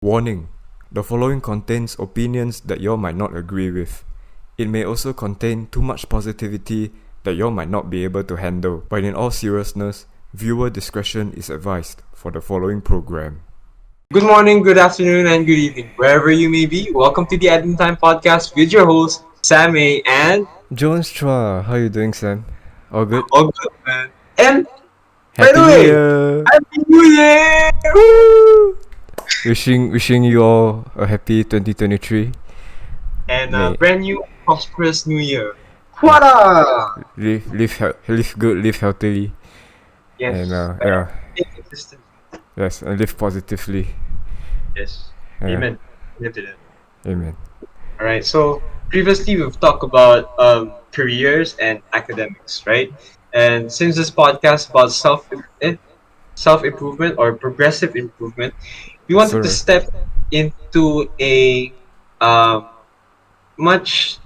Warning: the following contains opinions that you might not agree with. It may also contain too much positivity that you might not be able to handle, but in all seriousness, viewer discretion is advised for the following program. Good morning, good afternoon, and good evening, wherever you may be. Welcome to the Admin Time Podcast with your host, Sam A. and Jones Chua, how you doing, Sam? All good? all good, man. And by Happy the New way, Year! Happy New Year! Woo! Wishing you all a happy 2023. And a May brand new, prosperous New Year. yeah, What up? live good, live healthily, and Yes, stay consistent. yes, and live positively. Yes, Yeah, amen. Amen to that. amen. All right. So previously we've talked about careers and academics, right? And since this podcast is about self improvement or progressive improvement, we wanted to Sir, step into a um, much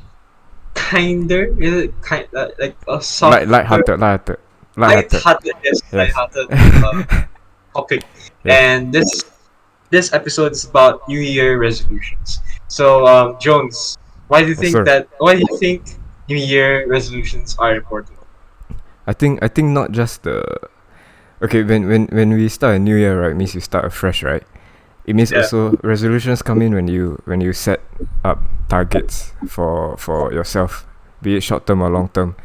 kinder, is it kind like a softer, light-hearted. light-hearted, yes, Yes. light-hearted topic. Yes. And this episode is about New Year resolutions. So, Jones, Yes, sir. Why do you think New Year resolutions are important? I think not just the okay when we start a new year, right, means you start afresh, right? It means Yeah. also resolutions come in when you set up targets for yourself, be it short term or long term.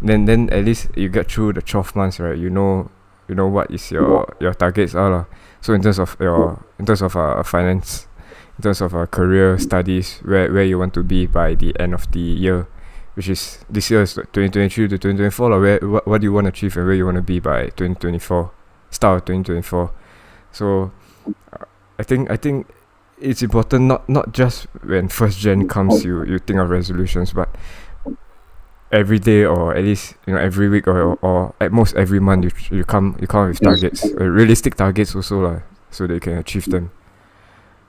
Then at least you get through the 12 months, right? You know what is your targets are lah. So in terms of finance, in terms of career studies, where you want to be by the end of the year, which is this year is 2023 to 2024 lah. What do you want to achieve and where you want to be by 2024, start of 2024. So I think it's important, not just when first gen comes, you think of resolutions, but every day, or at least every week, or at most every month, you come up with targets, realistic targets also lah, so they can achieve them.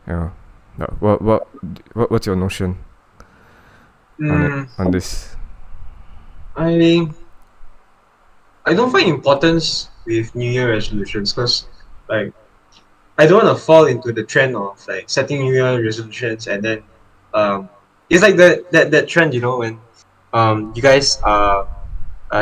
Yeah. What's your notion on it, Mm, on this? I I don't find importance with New Year resolutions because like I don't want to fall into the trend of like setting New Year resolutions and then it's like that trend, when you guys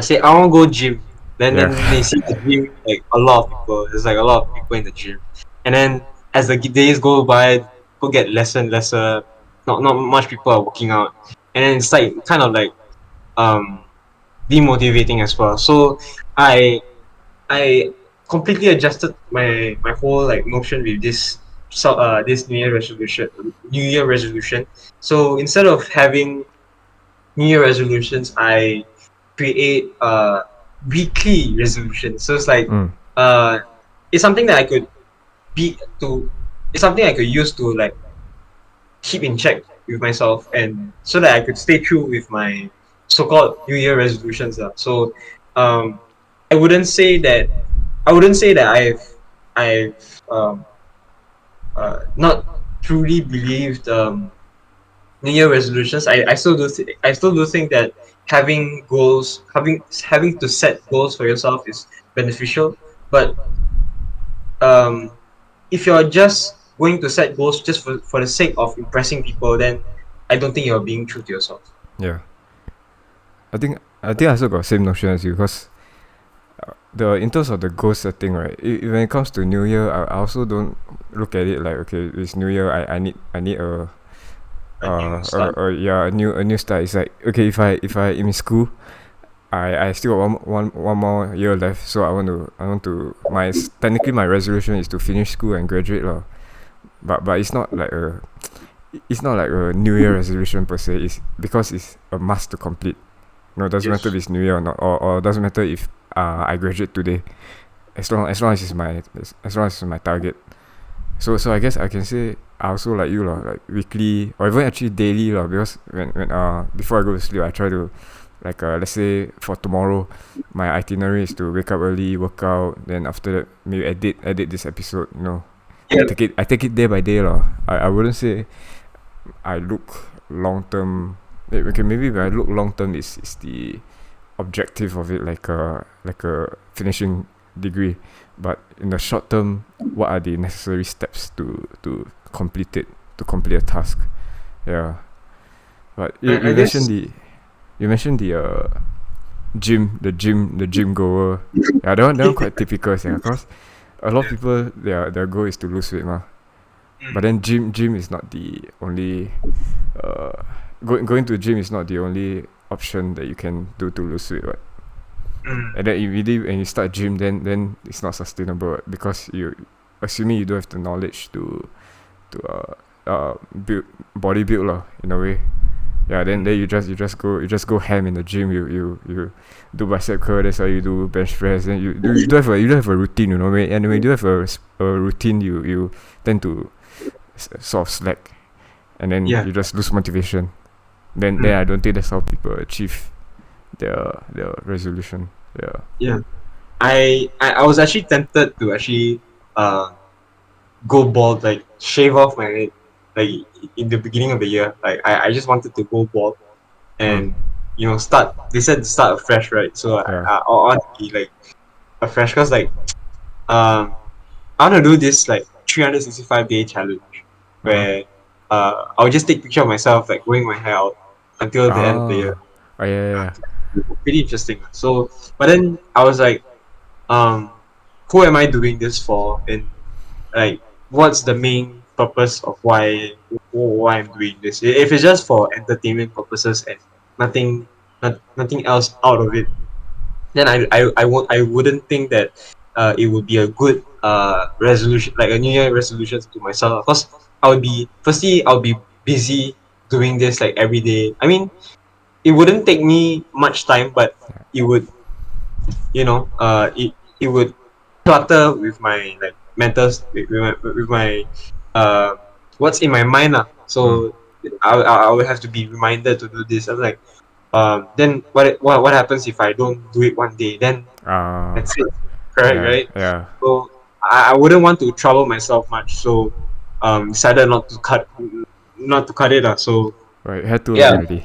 say I want to go gym, Yeah. then they see the gym like a lot of people. There's like a lot of people in the gym, and then as the days go by, people get lesser and lesser. Not much people are working out, and then it's like kind of like um demotivating as well. So I I completely adjusted my whole like motion with this New Year resolution. So instead of having New Year resolutions, I create weekly resolutions. So it's like Mm. uh it's something that I could be to it's something I could use to like keep in check with myself and so that I could stay true with my so-called New Year resolutions. So um I wouldn't say that I've not truly believed New Year resolutions. I still do think that having to set goals for yourself is beneficial. But um, if you're just going to set goals just for the sake of impressing people, then I don't think you're being true to yourself. Yeah. I think I also got same notion as you, because the in terms of the goal setting, right? When it comes to New Year, I also don't look at it like, okay, it's New Year. I need A new start. a new start. It's like, okay, if I am in school, I still got one more year left. So I want to technically my resolution is to finish school and graduate lah. But it's not like a New Year resolution per se. It's because it's a must to complete. Doesn't matter if Yes. it's New Year or not, or doesn't matter if I graduate today. As long as it's my target. So I guess I can say I also like you lah, like weekly or even actually daily lah, because when before I go to sleep, I try to, like, let's say for tomorrow, my itinerary is to wake up early, work out, then after that maybe edit this episode. I Yeah. take it I take it day by day lah. I wouldn't say I look long term. Okay, maybe when I look long term is the objective of it, like a finishing degree, but in the short term, what are the necessary steps to complete it, to complete a task? Yeah. But I guess you mentioned the gym goer. Yeah, that one quite typical, yeah, cause a lot of yeah. people their goal is to lose weight, mah. But Mm, then gym is not the only uh going to gym is not the only option that you can do to lose weight, right? mm, And then immediately when you start gym, then it's not sustainable, right? Because you assuming you don't have the knowledge to build body build lah, in a way. Yeah, then mm, you just go ham in the gym. You do bicep curl. That's how you do bench press. Then you don't have a routine, you know. And when you do have a routine, you tend to sort of slack, and then yeah. you just lose motivation. Then Mm, I don't think that's how people achieve their resolution. Yeah. yeah. I was actually tempted to actually uh go bald, like shave off my head, like in the beginning of the year. Like I just wanted to go bald Mm. and start. They said to start afresh, right? So Yeah. I want to be like afresh, cause like I want to do this like 365-day challenge Uh huh. where I'll just take picture of myself like growing my hair out until the end of the year. Ah. Oh yeah, yeah, yeah. Pretty interesting. So, but then I was like, who am I doing this for? And like, what's the main purpose of why I'm doing this? If it's just for entertainment purposes and nothing, nothing else out of it, then I wouldn't think that it would be a good resolution, like a New Year resolution to myself. Because I'll be busy doing this like every day. I mean, it wouldn't take me much time, but it would, it would clutter with my like mental, with my uh what's in my mind lah. Mm. So I would have to be reminded to do this. I'm like, then what happens if I don't do it one day? Then Ah. that's it. Correct, Yeah, right? yeah. So I wouldn't want to trouble myself much. So decided not to cut it. So Right, had to lah yeah, already.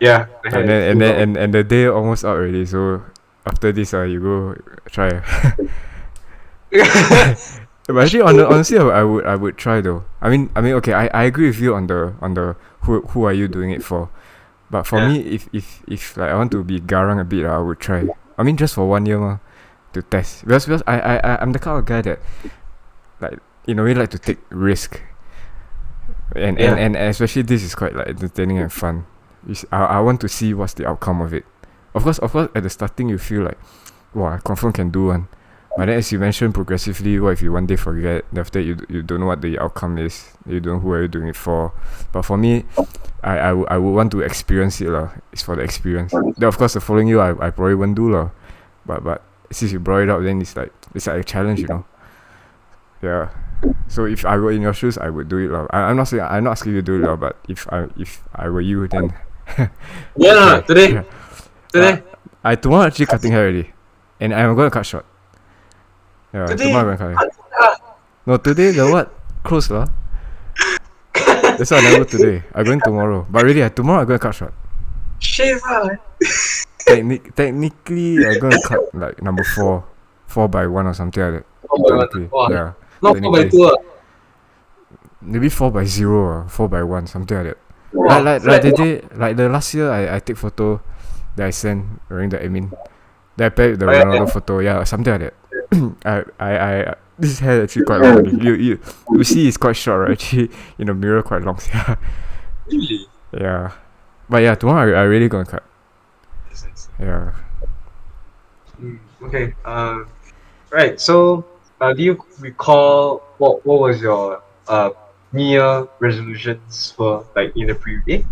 yeah, I And had then and too then long. and the day almost out already. So after this, you go try. But actually, honestly, I would try though. I mean, okay, I agree with you on the who are you doing it for. But for Yeah, me, if like I want to be garang a bit, I would try. I mean, just for 1 year, to test. Because I'm the kind of guy that like in a way like to take risk, and and yeah, and especially this is quite like entertaining and fun. I want to see what's the outcome of it. Of course, at the starting you feel like, wow, I confirm can do one. But then as you mentioned, progressively, what if you one day forget? Then after that, you don't know what the outcome is. You don't know who are you doing it for. But for me, I would want to experience it lah. It's for the experience. Then of course the following year I probably won't do lah. But since you brought it up, then it's like a challenge, you know. Yeah. So if I were in your shoes, I would do it lah. I'm not asking you to do it lah. But if I were you, then yeah. I'll No, try. today, Yeah. Uh, today, I tomorrow actually cutting hair already, and I'm gonna cut short. Yeah, tomorrow today. I'm gonna cut hair. No, today the what close lah. That's why I never go today. I going tomorrow. But really, tomorrow I'm gonna cut short. Shave ah. Technically, I'm gonna cut like number 4 by 1 or something like that. Oh my god. Technically, Wow. yeah. Not four by Technically, two. maybe 4 by 0 or 4 by 1, something like that. Wow. Like Flat. the day, like the last year, I take photo that I sent during the admin. Then I paired with the Oh, yeah, yeah. Ronaldo photo, yeah, something like that. I this hair actually quite long. Already. You see, it's quite short, right? Actually, in the mirror, quite long. Yeah, Really? yeah. But yeah, tomorrow I really gonna cut. Yes. Yeah. Okay. Right. So, do you recall what was your New Year resolutions for like in the previous?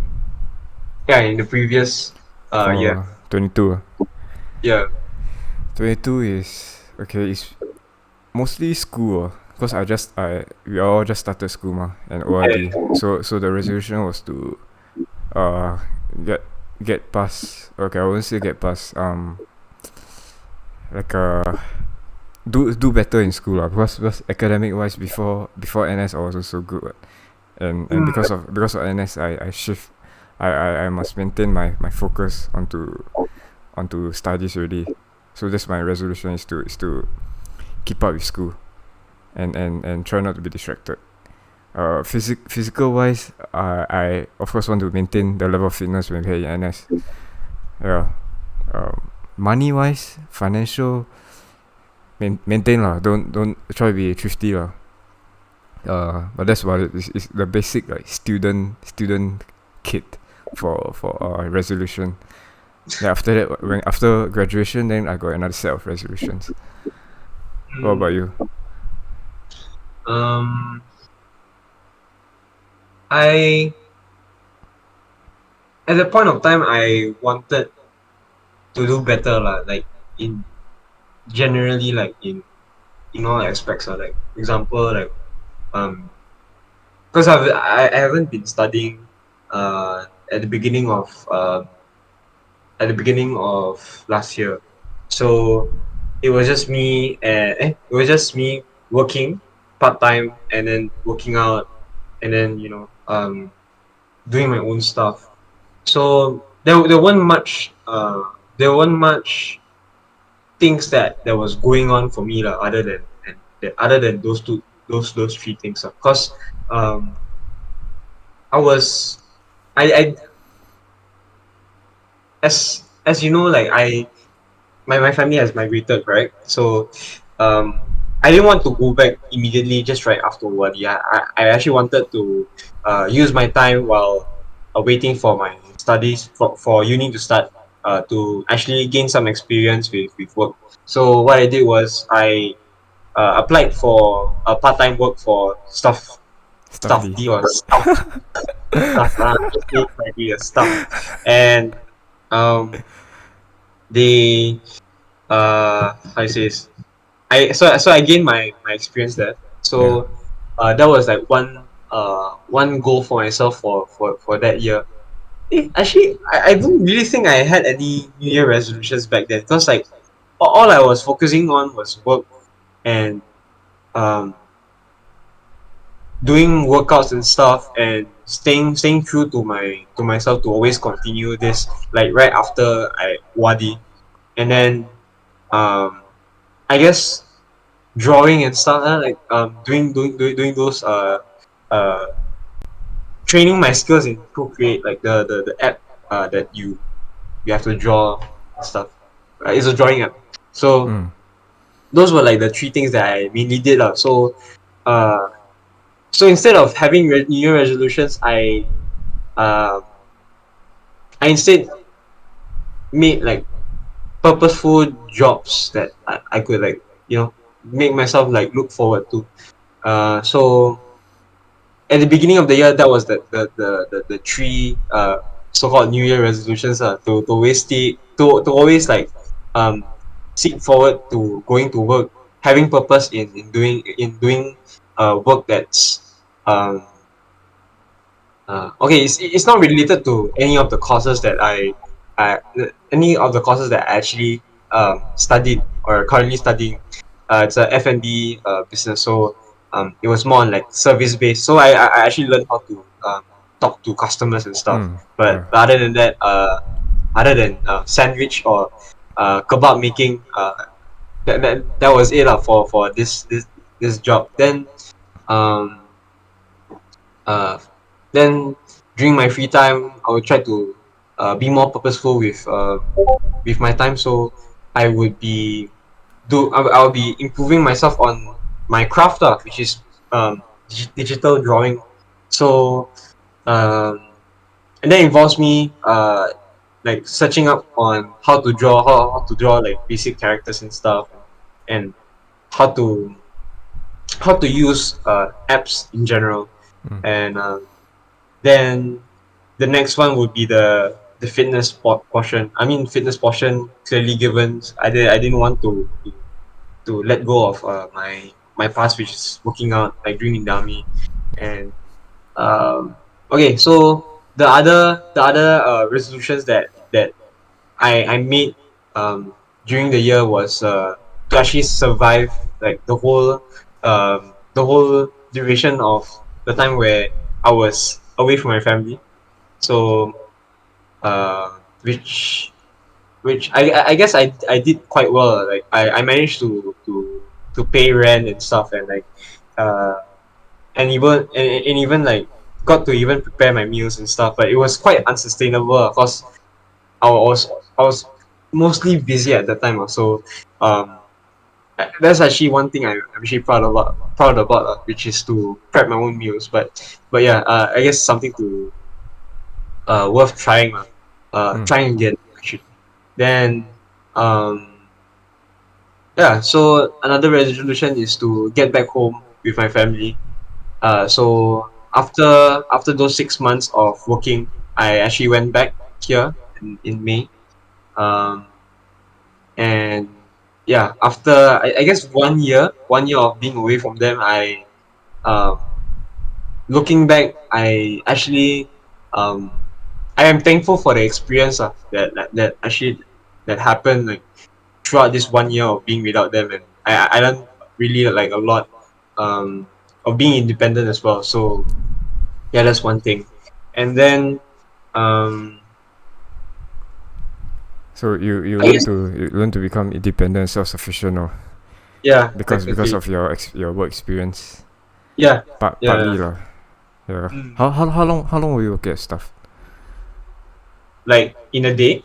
Yeah, in the previous year. For 22. Yeah. 22 is okay. It's mostly school. Cause we all just started school and ORD. So the resolution was to uh get get past. Okay, I won't say get past. Like do better in school because academic wise before NS I wasn't so good what. And Mm, because of NS I shift. I must maintain my focus onto studies already. So that's my resolution, is to keep up with school, and try not to be distracted. Physical wise, I of course want to maintain the level of fitness when we're in NS. Yeah. Money wise, financial, maintain lah. Don't try to be thrifty lah. But that's about it. It's the basic like student kit for resolution. Then after that, when after graduation, then I got another set of resolutions. What about you? Um, I at that point of time I wanted to do better lah, like in generally like in all aspects lah. Like example, like because I haven't been studying at the beginning of last year, so it was just me working part time and then working out and then doing my own stuff. So there weren't much things that was going on for me lah, other than those three things. Because I was I as you know, like my family has migrated, right? So I didn't want to go back immediately just right after Wadi. I actually wanted to use my time while waiting for my studies for uni to start, to actually gain some experience with work. So what I did was I applied for a part-time work for Stuff D. stuff, and they how you say this? I gained my experience there. Yeah. So that was like one goal for myself for that year. Actually, I don't really think I had any New Year resolutions back then, because like all I was focusing on was work and um doing workouts and stuff, and staying true to myself to always continue this, like right after I Wadi. And then um I guess drawing and stuff, like doing those uh training my skills in Procreate, like the app that you have to draw and stuff. It's a drawing app. So Mm. those were like the three things that I mainly did lah. So uh so instead of having New Year resolutions, uh I instead made like purposeful jobs that I could, like, make myself like look forward to. So at the beginning of the year, that was the three so-called New Year resolutions, to always to always like seek forward to going to work, having purpose in doing work that's um okay, it's not related to any of the courses that I any of the courses that I actually studied or currently studying. It's a F&B business, so it was more on like service based. So I actually learned how to talk to customers and stuff. Mm. But Yeah. other than that, other than sandwich or kebab making, that was it for this job. Um uh, then during my free time, I would try to be more purposeful with my time. So I would be I'll be improving myself on my craft, which is digital drawing. So and that involves me like searching up on how to draw like basic characters and stuff, and how to use apps in general. Mm. And then the next one would be the fitness portion. I mean, fitness portion clearly given. I didn't want to let go of my past, which is working out, like dreaming dummy. And okay, so the other resolutions that I made during the year was to actually survive like the whole duration of the time where I was away from my family. So which which I guess I did quite well. Like I managed to pay rent and stuff, and like uh and even like got to even prepare my meals and stuff. But it was quite unsustainable because I was mostly busy at the time. So um that's actually one thing I'm actually proud about, which is to prep my own meals. But yeah, I guess something to worth trying, Mm. trying again actually. Then um yeah, so another resolution is to get back home with my family. So after those 6 months of working, I actually went back here in May. Um, and yeah, after I guess 1 year of being away from them, um, looking back, I actually I am thankful for the experience that actually that happened like throughout this 1 year of being without them, and I learned really like a lot of being independent as well. So yeah, that's one thing. And then um So you I learn guess to become independent, self-sufficient, or yeah, because technically of your work experience. yeah, Partly yeah. lah. Yeah. Mm. How long will you work at stuff? Like in a day.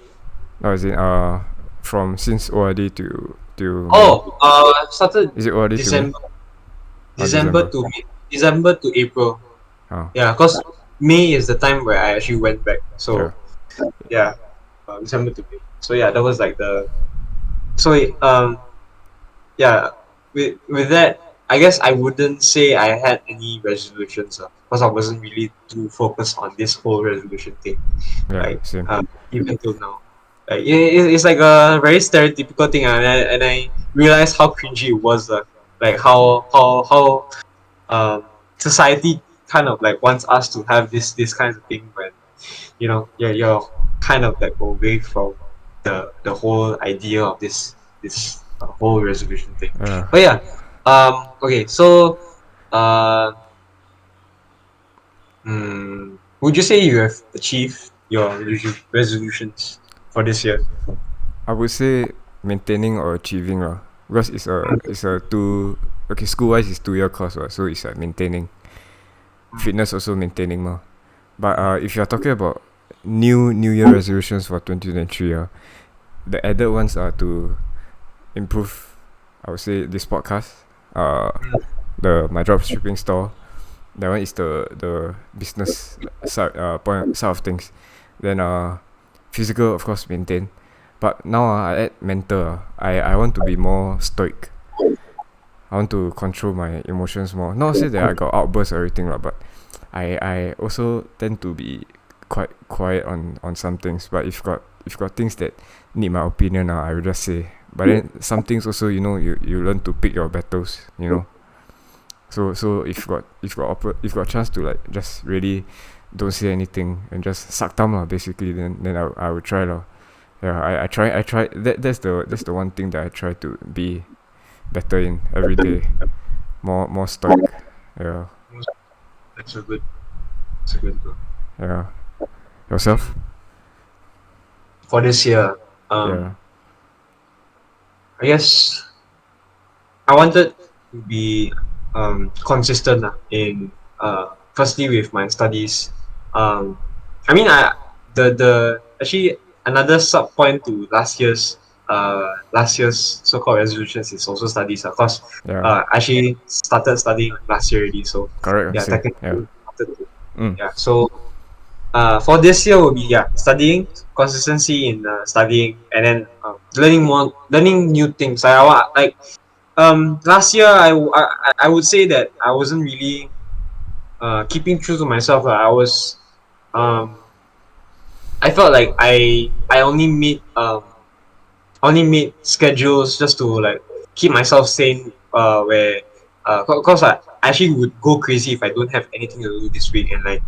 No, as in from since ORD to May. Oh, started Is it ORD to May? December, Oh, December December. to December to April. Oh, Yeah, cause May is the time where I actually went back. yeah. So yeah, December to May. So yeah, that was like the so yeah, with that, I guess I wouldn't say I had any resolutions because I wasn't really too focused on this whole resolution thing. Yeah, Like same. even till now, like it's like a very stereotypical thing, and I realized how cringy it was. Like how society kind of like wants us to have this kind of thing when you're kind of like away from the whole idea of this whole resolution thing. Yeah. But yeah, okay, so uh, would you say you have achieved your resolutions for this year? I would say maintaining or achieving lah. Because it's a two, okay, school wise it's 2 year course so it's like maintaining. Fitness also maintaining more. But if you're talking about New Year resolutions for 2023, the added ones are to improve, I would say, this podcast. Uh, the my drop shipping store. That one is the business side of things. Then physical of course maintain. But now I add mental. I want to be more stoic. I want to control my emotions more. Not say that I got outbursts or everything lah, but I also tend to be quite quiet on some things. But if got things that need my opinion, I will just say. But then some things also, you learn to pick your battles. So if got chance to like just really don't say anything and just suck thumb lah basically, then I will try lah. Yeah, I try that's the one thing that I try to be better in every day. More stoic. Yeah. That's a good. That's a good goal. Yeah. Yourself? For this year. Yeah. I guess I wanted to be consistent in firstly with my studies. I mean the actually another sub point to last year's so-called resolutions is also studies, because Yeah. I actually started studying last year already. So Correct. yeah, Same. Yeah. technically wanted to, Mm. yeah. So for this year will be, yeah, studying, consistency in studying, and then learning new things. Like last year I would say that I wasn't really keeping true to myself. Um I felt like I only made schedules just to like keep myself sane, where cause I actually would go crazy if I don't have anything to do this week, and like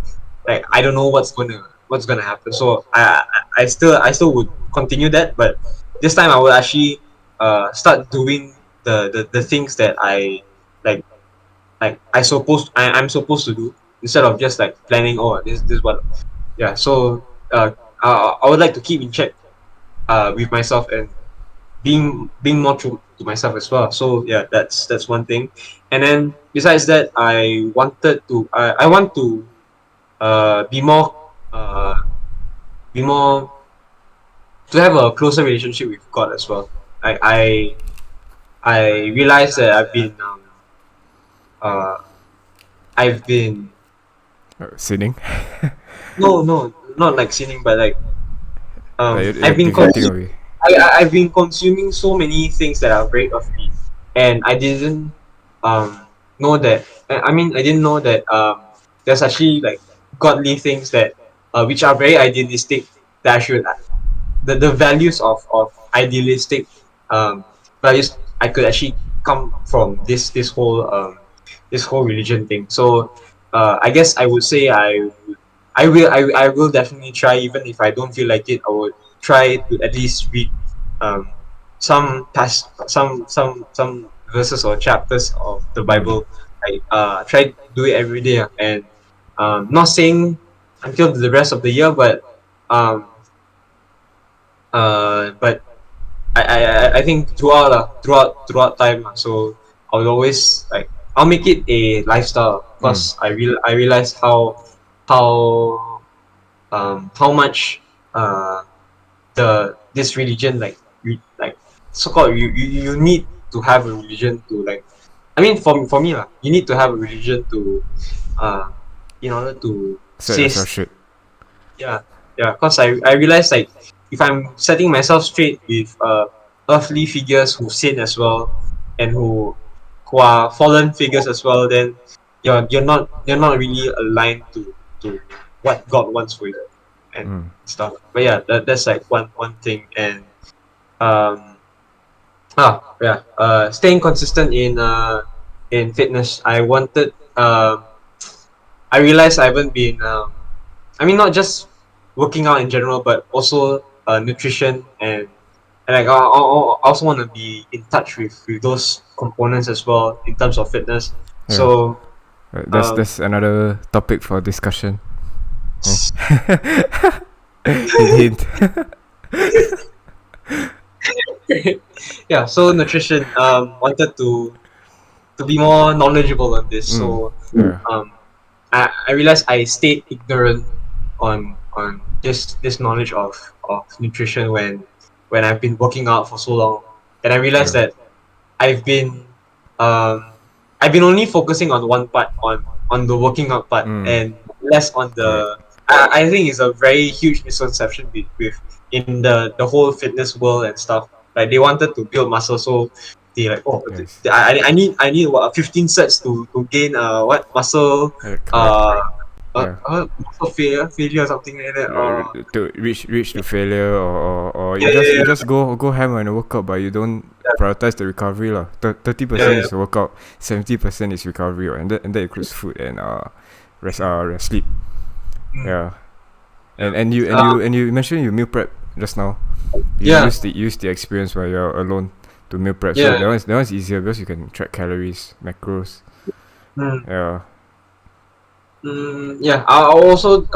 I don't know what's gonna happen. So I still would continue that, but this time I will actually start doing the things that like I'm supposed to do, instead of just like planning, oh, this what. Yeah, so I would like to keep in check with myself and being more true to myself as well. So yeah, that's one thing. And then besides that, I want to be more uh be more to have a closer relationship with God as well. I realized that uh I've been Sinning. no, not like sinning, but like You're drifting away. I've been consuming so many things that are very earthly, and I didn't know that. I mean, I didn't know that there's actually like godly things that which are very idealistic that I should the values of idealistic values I could actually come from this whole religion thing. So I guess I would say I will definitely try, even if I don't feel like it. I would try to at least read um some verses or chapters of the Mm. Bible. I try to do it every day, and not saying until the rest of the year, um but I think throughout time. So I'll always like I'll make it a lifestyle Mm. because I realize how how much this religion like so called you need to have a religion to like, I mean for me lah, you need to have a religion to uh in order to Set say yourself straight. yeah, yeah, because I realize like if I'm setting myself straight with earthly figures who sin as well, and who are fallen figures as well, then you're not really aligned to what God wants for you and Mm. stuff. But yeah, that's like one thing. And um staying consistent in fitness. I realized I haven't been I mean, not just working out in general, but also nutrition, and like I also want to be in touch with those components as well in terms of fitness. Yeah. So um, That's another topic for discussion. Eh. Hint hint. yeah, so nutrition. Wanted to be more knowledgeable on this. Mm. So Yeah. um, I realized I stayed ignorant on this knowledge of nutrition when I've been working out for so long, and I realized Yeah. that I've been um I've been only focusing on one part, on the working out part, Mm. and less on Correct. the I think it's a very huge misconception with in the whole fitness world and stuff. Like they wanted to build muscle, so they like, oh, Yes. I need what 15 sets to gain what muscle Correct. uh, Yeah. muscle failure or something like that. To reach to failure, or Yeah, yeah, you yeah, just go ham on the workout, but you don't prioritize the recovery lah. 30% yeah, is the workout, 70% is recovery, and that includes food and sleep. mm, Yeah. yeah. And you mentioned you meal prep just now. You Yeah, use the experience while you're alone to meal prep. So yeah. that one's easier because you can track calories, macros. Mm, Yeah. yeah. I also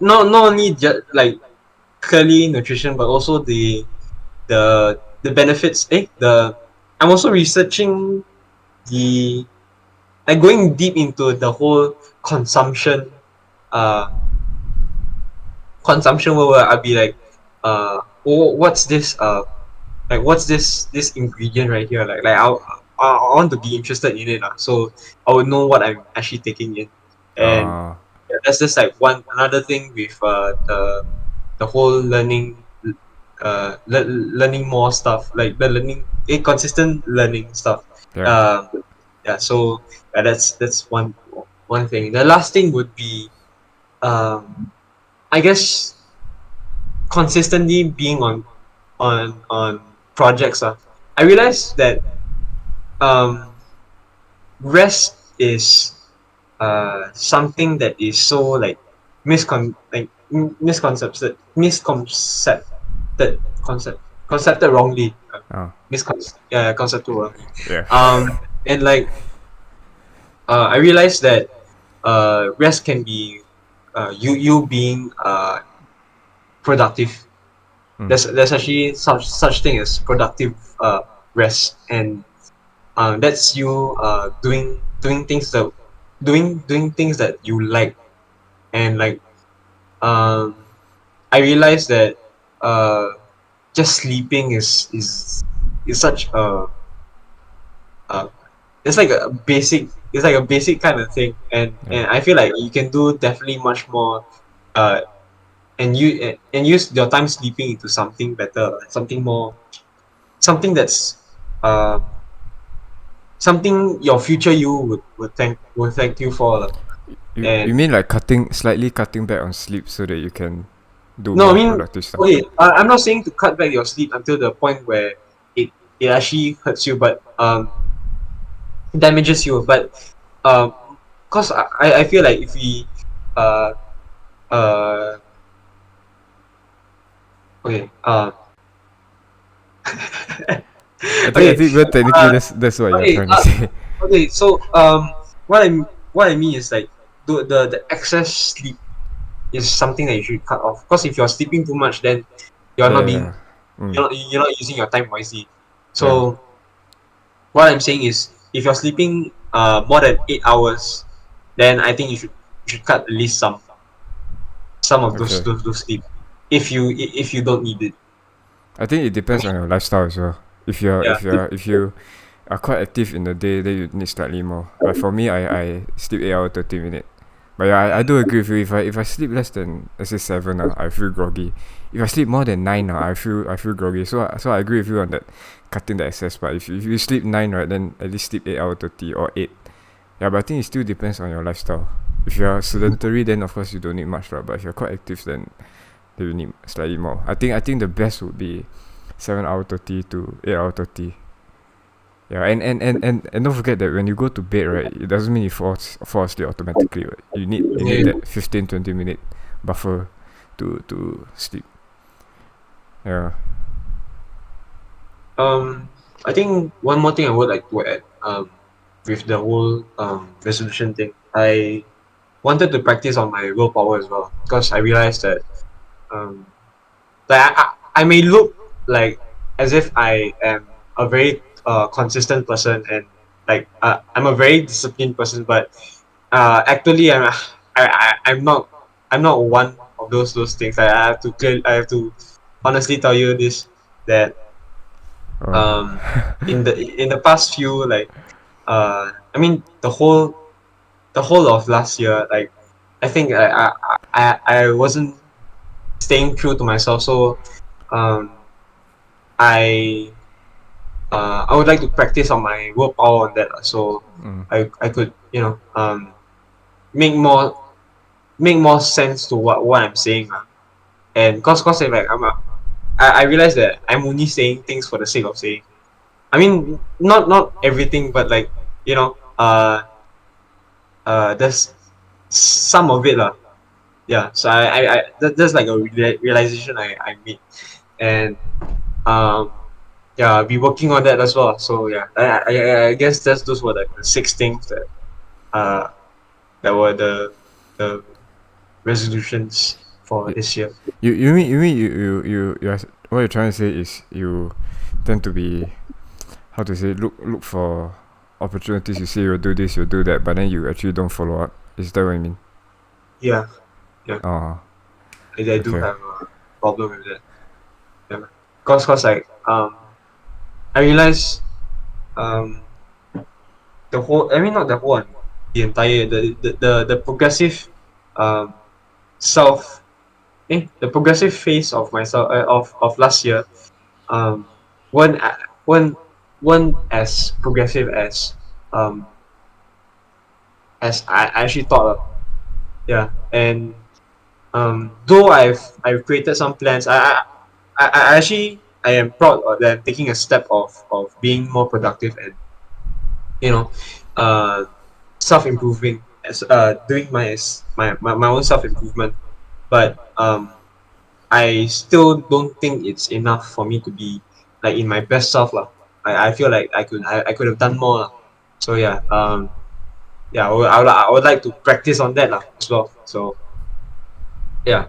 not only just like clearly nutrition, but also the benefits. I'm also researching the like going deep into the whole consumption uh consumption where I'll be like oh, what's this what's this ingredient right here, I want to be interested in it so I would know what I'm actually taking in. And Uh, yeah, that's just like one another thing with the whole learning learning more stuff, like the learning a consistent learning stuff. yeah. um yeah, so yeah, that's one thing. The last thing would be I guess consistently being on projects. I realized that um rest is something that is so like misconcepted concepted wrongly. Oh, Concepted wrongly. yeah. And like I realized that rest can be you being productive. There's actually such thing as productive rest, and that's you doing things that you like. And like I realized that uh just sleeping is such uh it's like a basic, it's like a basic kind of thing, Yeah. and I feel like you can do definitely much more, uh and use your time sleeping into something better, something more, something that's uh something your future you would thank you for lah. You And mean like slightly cutting back on sleep so that you can do no, I more mean, productive stuff? okay, I'm not saying to cut back your sleep until the point where it actually hurts you, but damages you. But um, cause I feel like if we uh uh okay I okay think well, technically uh that's what you're okay trying to say. okay, so what I mean is like the excess sleep is something that you should cut off. Because if you're sleeping too much, then you're not Yeah, being yeah. Mm, you're not using your time wisely. yeah. So what I'm saying is, if you're sleeping more than 8 hours, then I think you should cut at least some of Okay. those sleep, if you don't need it. I think it I depends on mean, your lifestyle as well. If you're yeah, if you are quite active in the day, then you need slightly more. Like for me, I sleep 8 hours 30 minutes. But yeah, I do agree with you. If I sleep less than let's say 7, I feel groggy. If I sleep more than 9, I feel groggy. So I agree with you on that, cutting the excess. But if you sleep 9, right, then at least sleep 8 hours 30 or 8. Yeah, but I think it still depends on your lifestyle. If you're sedentary, then of course you don't need much, right? But if you're quite active, then you need slightly more. I think the best would be 7 hour 30 to 8 hour 30. Yeah, and don't forget that when you go to bed, right, it doesn't mean you fall asleep automatically. Right? You need yeah. that 15-20 minute buffer to sleep. Yeah. I think one more thing I would like to add, with the whole resolution thing, I wanted to practice on my willpower as well, because I realized that um like I may look like as if I am a very consistent person, and like I'm a very disciplined person, but actually I'm not one of those things. I have to honestly tell you this, that Oh. um in the past few, like I mean, the whole of last year, like I think I wasn't staying true to myself. So um I I would like to practice on my willpower on that lah. So Mm. I could, make more sense to what I'm saying lah. And cause if like I realize that I'm only saying things for the sake of saying. I mean, not everything, but like, there's some of it lah. Yeah. So that's like a realization I made. And um yeah, I'll be working on that as well. So yeah, I guess those were like the six things uh that were the resolutions for Y- this year. you mean what you're trying to say is you tend to be, how to say, look for opportunities. You say you'll do this, you'll do that, but then you actually don't follow up. Is that what you mean? Yeah, yeah, Oh, I do okay. have a problem with that. Yeah, cause like I realized um the whole, I mean, not the whole, the entire, the progressive um self the progressive phase of myself, of last year, um weren't a- weren't weren't as progressive um as I actually thought of. Yeah. And though I've created some plans, I actually, I am proud that I'm taking a step of being more productive, and you know uh self improving, as doing my own self improvement. But I still don't think it's enough for me to be like in my best self lah. I feel like I could have done more lah. So yeah, I would like to practice on that lah as well. So yeah,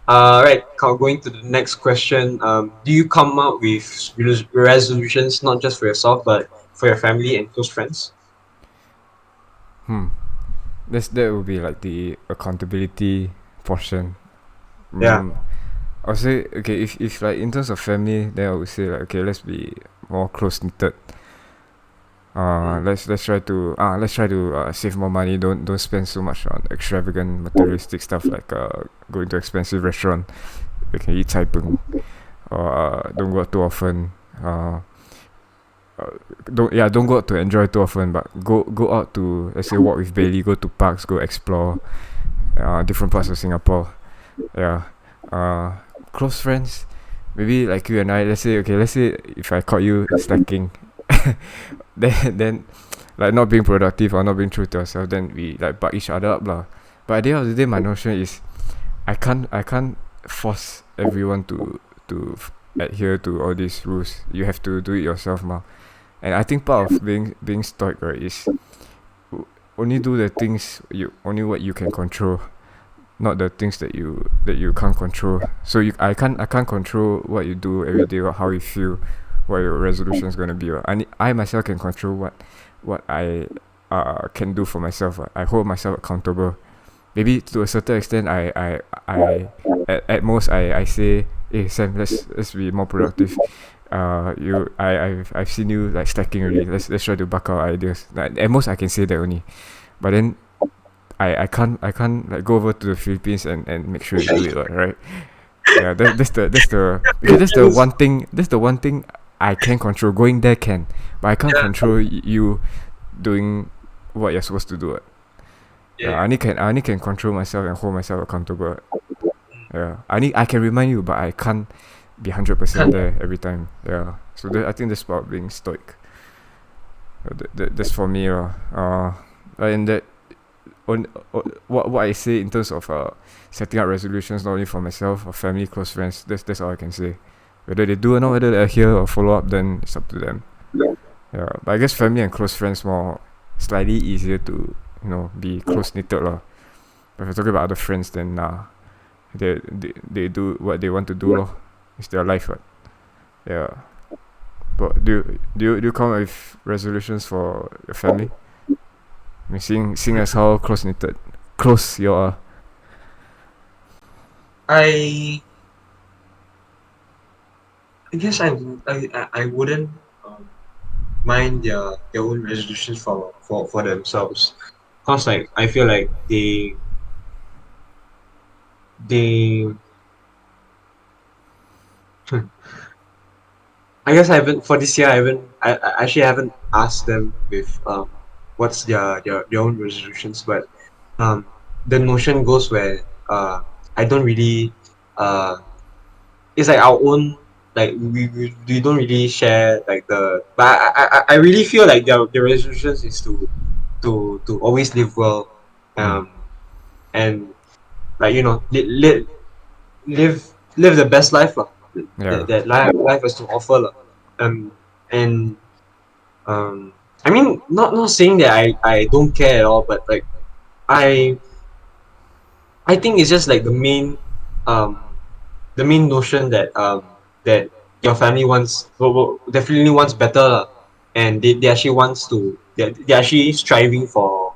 Right. Going to the next question. Do you come up with resolutions not just for yourself but for your family and close friends? Hmm. That would be like the accountability portion. Yeah. Mm, I'll say okay if like in terms of family, then I would say like okay, let's be more close knitted. Mm. Let's try to save more money. Don't spend so much on extravagant materialistic stuff like going to expensive restaurant. You can eat cai peng, or don't go out too often. Uh, don't go out to enjoy too often, but go out to, let's say, walk with Bailey, go to parks, go explore different parts of Singapore. Yeah. Uh, Close friends, maybe like you and I. Let's say if I caught you slacking, then like not being productive or not being true to yourself, then we like buck each other up lah. But at the end of the day, my notion is I can't force everyone to adhere to all these rules. You have to do it yourself, ma. And I think part of being stoic, right, is only do the things you only what you can control, not the things that you can't control. So I can't control what you do every day or how you feel, what your resolution is gonna be. I myself can control what I can do for myself. I hold myself accountable. Maybe to a certain extent, at most I say, hey Sam, let's be more productive. I've seen you like slacking already. Let's try to buck our ideas. Like, at most I can say that only. But then I can't like go over to the Philippines and make sure you do it, right? Yeah, that's the one thing I can control. Going there can, but I can't Yeah. control you doing what you're supposed to do. Yeah. Yeah, Yeah. I only can control myself and hold myself accountable. Yeah, I can remind you, but I can't be 100% there every time. Yeah, so I think that's about being stoic. That's for me, and that on what I say in terms of setting up resolutions not only for myself or family, close friends. That's all I can say. Whether they do or not, whether they adhere or follow up, then it's up to them. Yeah, but I guess family and close friends more slightly easier to be close knitted lah. But if you're talking about other friends, then they do what they want to do lor. It's their life, right? Yeah. But do you come up with resolutions for your family? I mean, seeing as how close you are. I I guess I wouldn't um, mind their own resolutions for themselves. Cause like I feel like they I guess I haven't for this year. I actually haven't asked them with what's their own resolutions, but um the notion goes where I don't really it's like our own like we don't really share like the but I really feel like their resolutions is to always live well Mm. and like live live the best life lah, Yeah. that life has to offer lah. um and I mean not saying that I don't care at all, but like I I think it's just like the main notion that that your family wants definitely wants better lah. And they actually wants to they're actually striving for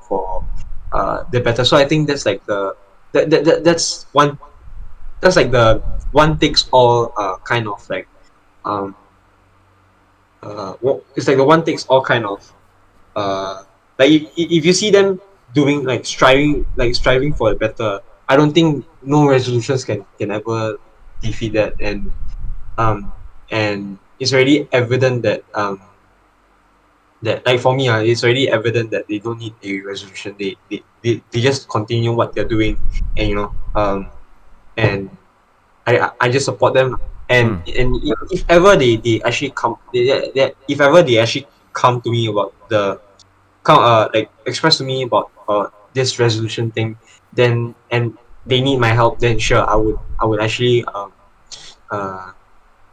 the better. So I think that's like that's one that's like the one takes all kind of like um it's like the one takes all kind of uh like if you see them doing like striving for the better, I don't think no resolutions can ever defeat that. Um and it's already evident that that like for me it's already evident that they don't need a resolution. They just continue what they're doing, and and I just support them. Mm. And if ever they actually if ever they actually come to me about the come like express to me about this resolution thing, then and they need my help, then sure I would actually uh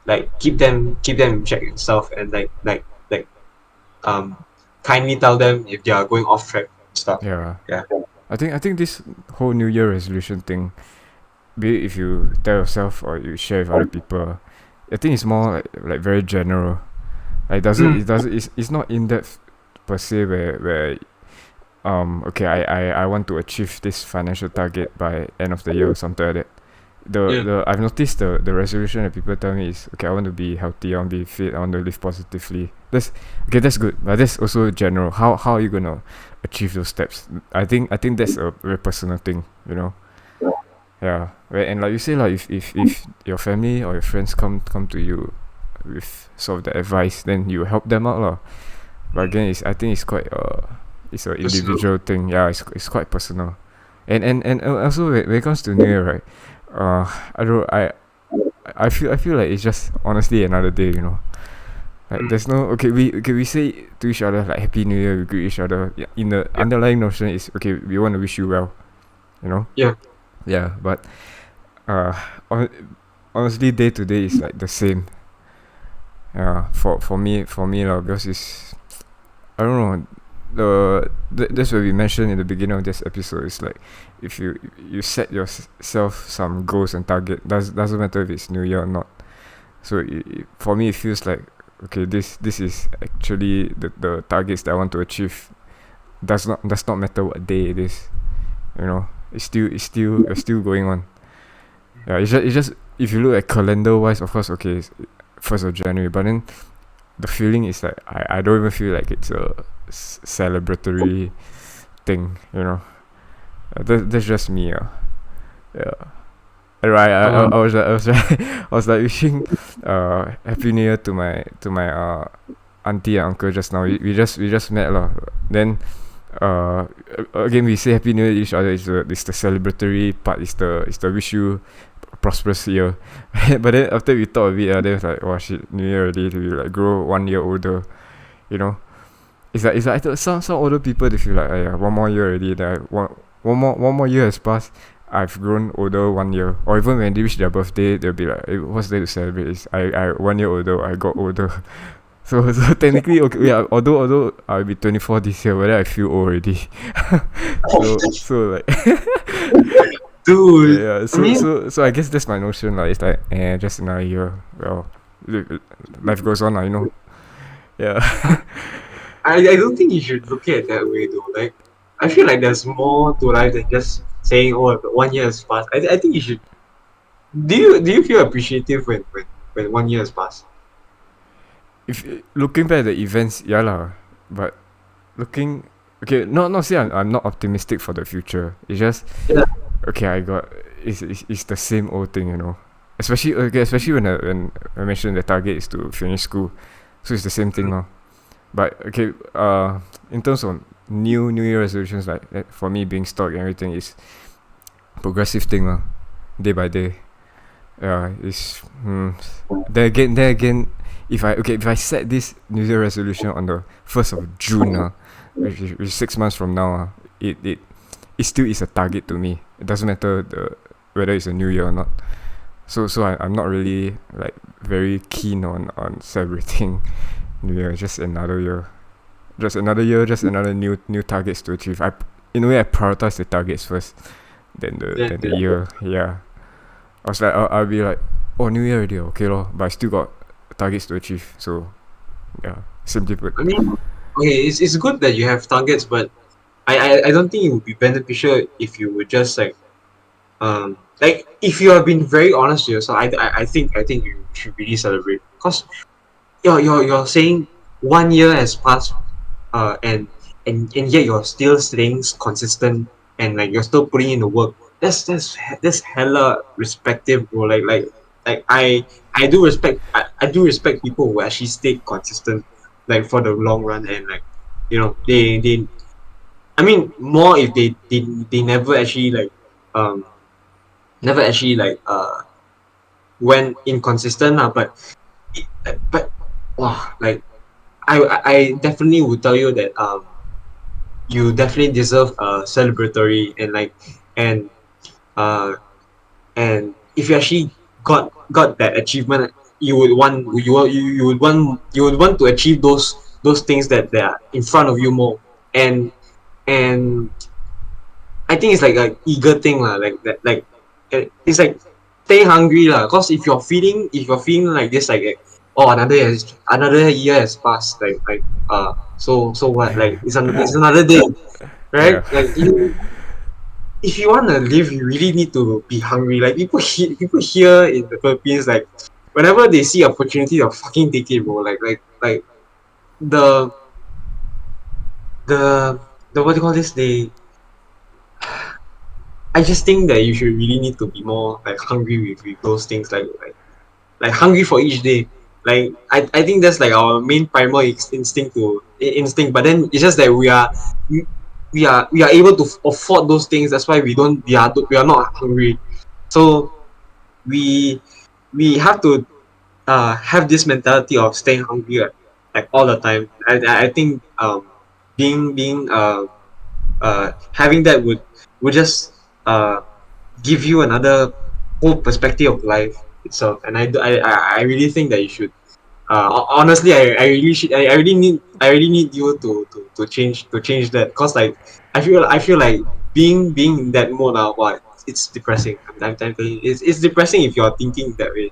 like keep them in check and stuff, and like um kindly tell them if they are going off track and stuff. Yeah. Yeah. I think this whole New Year resolution thing be it if you tell yourself or you share with other people, I think it's more like very general. Like Mm. it's not in depth per se where okay, I want to achieve this financial target by end of the year or something like that. Yeah. The I've noticed the resolution that people tell me is, okay, I want to be healthy, I want to be fit, I want to live positively. That's okay, that's good, but that's also general. How are you gonna achieve those steps? I think that's a very personal thing, you know. Yeah, right. And like you say, like if your family or your friends come to you with sort of the advice, then you help them out lah. But Mm. again, I think it's quite it's an Personal. individual thing. Yeah, it's quite personal. And also when it comes to New Year, right? I don't I feel like it's just honestly another day, you know. Like Mm. there's no, we say to each other like Happy New Year, we greet each other. Yeah, in the Yeah. underlying notion is, okay, we want to wish you well, you know. Yeah. Yeah, but uh, hon- honestly, day to day is like the same. Yeah, for me lah, because it's, I don't know, that's what we mentioned in the beginning of this episode. It's like, if you set yourself some goals and target, doesn't matter if it's New Year or not. So for me, it feels like, okay, this is actually the targets that I want to achieve. Does not matter what day it is. You know, it's still going on. Yeah, it's just if you look at calendar wise, of course, okay, it's 1st of January, but then the feeling is like, I don't even feel like it's a celebratory thing, you know. That's just me. Yeah. Right, Uh, I was like wishing Happy New Year to my auntie and uncle just now. We just met lah. Then again we say Happy New Year to each other. It's the celebratory part. It's the wish you prosperous year. But then after we thought of it, then it's like, oh shit, New Year already. We like grow 1 year older, you know. It's like I thought some older people, they feel like, oh, yeah, 1 more year already. That one more year has passed. I've grown older 1 year, or even when they reach their birthday, they'll be like, hey, what's there to celebrate? Is I 1 year older, I got older. So technically, okay, yeah. Although I'll be 24 this year, but then I feel old already. So like, yeah, dude. yeah. I mean, So I guess that's my notion. Like, it's like, just another year. Well, life goes on, you know. Yeah. I don't think you should look at it that way though. Like, I feel like there's more to life than just saying, "Oh, 1 year has passed." I think you should. Do you feel appreciative when 1 year has passed? If looking back at the events, yeah lah. But looking, okay, not say I'm not optimistic for the future. It's just, Yeah. okay, it's the same old thing, you know. Especially when I mentioned the target is to finish school, so it's the same thing Mm. now. But okay, in terms of New Year resolutions, like for me being stock and everything is progressive thing lah, day by day. Yeah, it's then again, if I set this New Year resolution on the 1st of June, which is 6 months from now, it still is a target to me. It doesn't matter whether it's a new year or not. So I'm not really like very keen on celebrating New Year. Just another year, just another new targets to achieve. In a way, I prioritize the targets first, Then, than the year. Yeah, I was like, I'll be like, oh, New Year already, okay lor, but I still got targets to achieve. So yeah, simply put. I mean, okay, it's good that you have targets, but I don't think it would be beneficial if you would just like if you have been very honest to yourself. I think you should really celebrate because you're saying 1 year has passed, and yet you're still staying consistent and like you're still putting in the work. That's hella respective, bro. Like I do respect I do respect people who actually stay consistent like for the long run, and like they I mean more if they never actually like um never actually went inconsistent lah, but wow, like I definitely would tell you that you definitely deserve a celebratory and uh and if you actually got that achievement, you would want to achieve those things that are in front of you more, and and I think it's like a eager thing lah, like that, like it's like stay hungry lah. Cause if you're feeling like this, like oh another year has passed, so what? Like it's another day, Yeah. right? Like if you want to live, you really need to be hungry. Like people here in the Philippines, like whenever they see opportunity, they'll fucking take it, bro. Like the the what do you call this? I just think that you should really need to be more like hungry with those things, like hungry for each day. Like I think that's like our main primal instinct. But then it's just that we, we are able to afford those things. That's why we are not hungry. So we we have to have this mentality of staying hungry like all the time. I think being having that would just give you another whole perspective of life itself. And I really think that you should. Honestly, I really need you to change that, because like I feel like being in that mode now, what it's depressing. I'm telling you, it's depressing if you're thinking that way.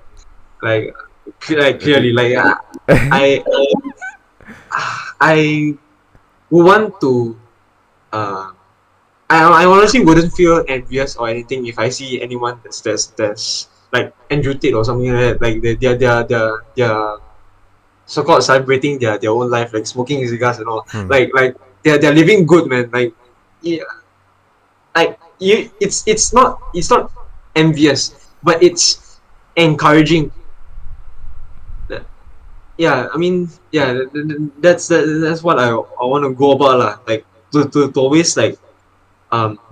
Like, Okay. clearly, like I I would want to uh I honestly wouldn't feel envious or anything if I see anyone that's like Andrew Tate or something like that. Like they're so-called celebrating their own life, like smoking cigars and all. Hmm. They're living good, man. Like yeah, like it's not envious, but it's encouraging. Yeah, I mean, yeah, that's what I want to go about lah. Like to always like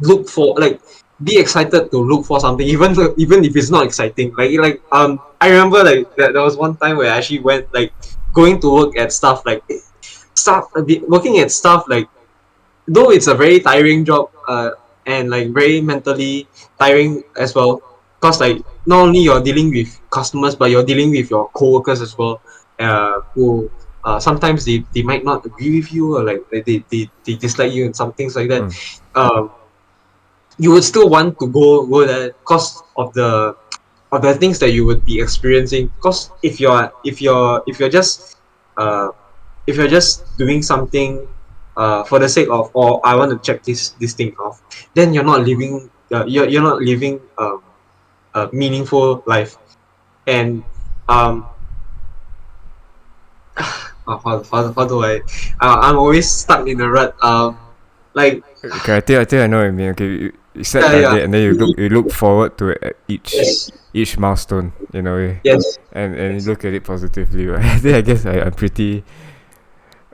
look for, like, be excited to look for something, even if it's not exciting. I remember like there was one time where I actually went, like, going to work at stuff, like working at stuff, like, though it's a very tiring job, and like very mentally tiring as well, because like not only you're dealing with customers, but you're dealing with your coworkers as well, who sometimes they might not agree with you, or like they dislike you and some things like that. Hmm. um you would still want to go there because of the things that you would be experiencing. Because uh if you're just doing something for the sake of, or I want to check this thing off, then you're not living a meaningful life. And um how do I'm always stuck in a rut. Like Okay, I think I know what you mean. Okay, you set yeah, target and then you look forward to yes, each milestone in a way, yes, and you yes. look at it positively. Right? I guess I'm pretty.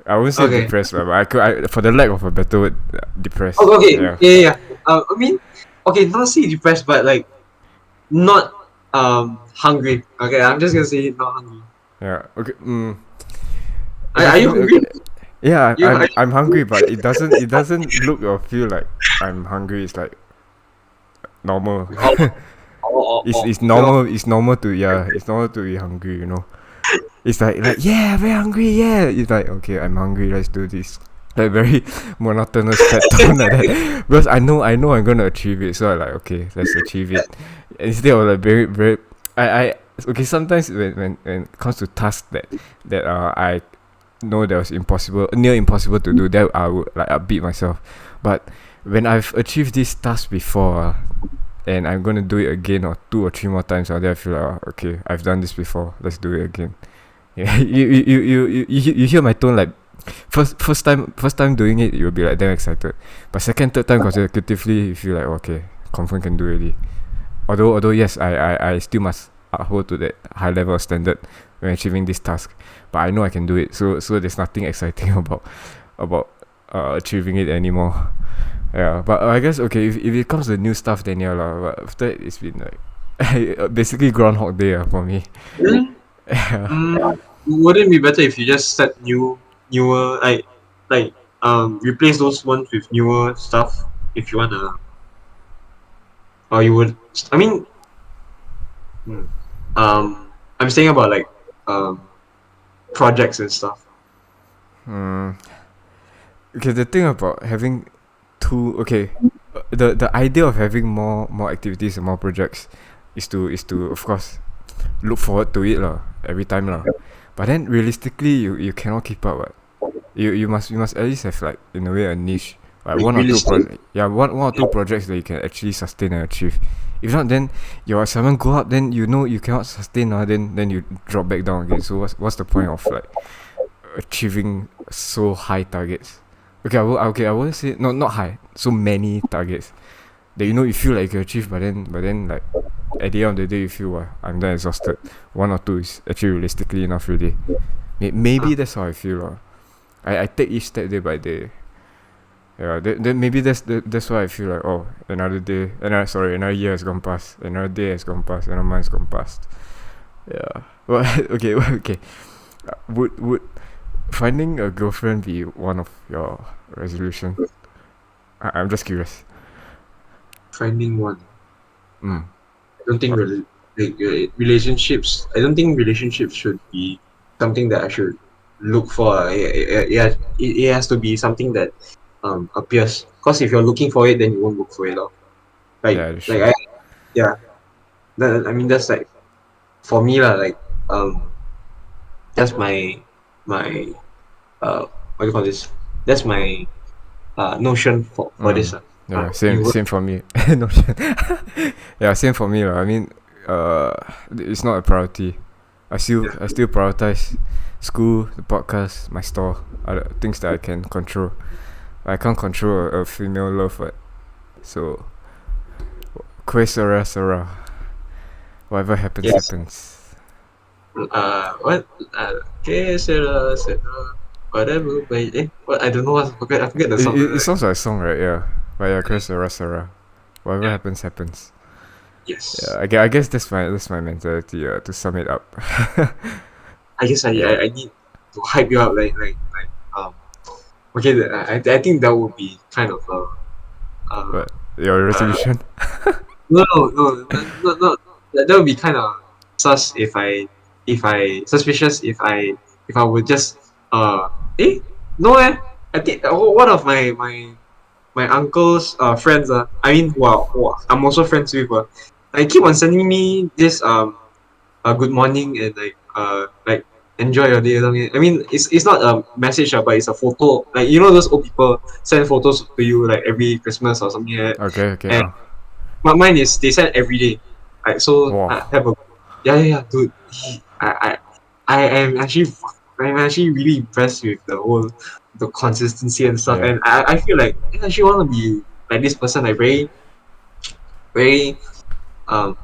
I wouldn't say Okay. depressed, but for the lack of a better word, depressed. Oh, okay. Yeah, Yeah, yeah. I mean, okay, not say depressed, but like not hungry. Okay, I'm just gonna say not hungry. yeah. Okay. Are you Definitely. hungry? Okay. Yeah, You are I'm you hungry, but it doesn't look or feel like I'm hungry. It's like normal. oh, oh. It's Okay, normal. It's normal to, yeah. It's normal to be hungry. It's like, yeah, very hungry. Yeah. It's like, okay, I'm hungry. Let's do this. Like very monotonous flat tone like that. Because I know I'm gonna achieve it. So I like, okay, let's achieve it. Instead of like very very, I okay, sometimes when it comes to tasks that I know that was near impossible to do, that I would like upbeat myself. But when I've achieved this task before, and I'm gonna do it again or 2 or 3 more times, then I feel like, okay, I've done this before. Let's do it again. Yeah, you hear my tone, like first time doing it, you'll be like damn excited, but second third time consecutively, you feel like, okay, confirm can do already. Although yes, I still must hold to that high level of standard when achieving this task, but I know I can do it. So there's nothing exciting about achieving it anymore. Yeah, but I guess, okay, if it comes to new stuff, then yeah lah. But after that, it's been like basically Groundhog Day for me. really? Yeah. Wouldn't it be better if you just set newer, like replace those ones with newer stuff, if you wanna, or you would. I mean, hmm, I'm saying about like um projects and stuff. Hmm. Okay, the thing about having two, okay, the idea of having more activities and more projects is to of course look forward to it lah every time lah. But then realistically, you cannot keep up. What? You must at least have like in a way a niche, like Like one or two realistic. one or two projects that you can actually sustain and achieve. If not, then your assignment go up, then you know you cannot sustain, then you drop back down again. So what's the point of like achieving so high targets? Okay, I won't say not high, so many targets that you feel like you can achieve, but then like at the end of the day you feel I'm then exhausted. One or two is actually realistically enough really. Maybe that's how I feel I take each step day by day. Yeah, then maybe that's why I feel like another day, another year has gone past, another day has gone past, another month has gone past. Yeah. Well, okay. Would finding a girlfriend be one of your resolution? I'm just curious. Finding one. Mm. I don't think relationships. I don't think relationships should be something that I should look for. It has to be something that appears. Because if you're looking for it, then you won't look for it. Yeah, that's true. Yeah. I mean that's like for me lah. Like that's my what do you call this? That's my notion for this. Yeah, You same for me. No, yeah, same for me lah. I mean, it's not a priority. I still prioritize school, the podcast, my store, other things that I can control. I can't control a female love, but so que sera sera. Whatever happens, Yes. happens. What? Que sera sera. Whatever. What? I don't know what. I forget the song. It sounds like a song, right? Yeah. But yeah, que sera sera. Whatever happens, happens. Yes. Yeah, I guess that's my mentality. To sum it up. I guess Yeah. I need to hype you up okay. I think that would be kind of What? Your resolution? no. That would be kind of sus if I suspicious if I would just no I think one of my uncle's friends I mean who I'm also friends with I keep on sending me this good morning and like enjoy your day or something. I mean it's not a message but it's a photo, like those old people send photos to you like every Christmas or something like that. Okay. And mine is they send every day, like so Wow. I have a dude. I am actually I'm actually really impressed with the consistency and stuff. Yeah. And I feel like I actually want to be like this person, like very um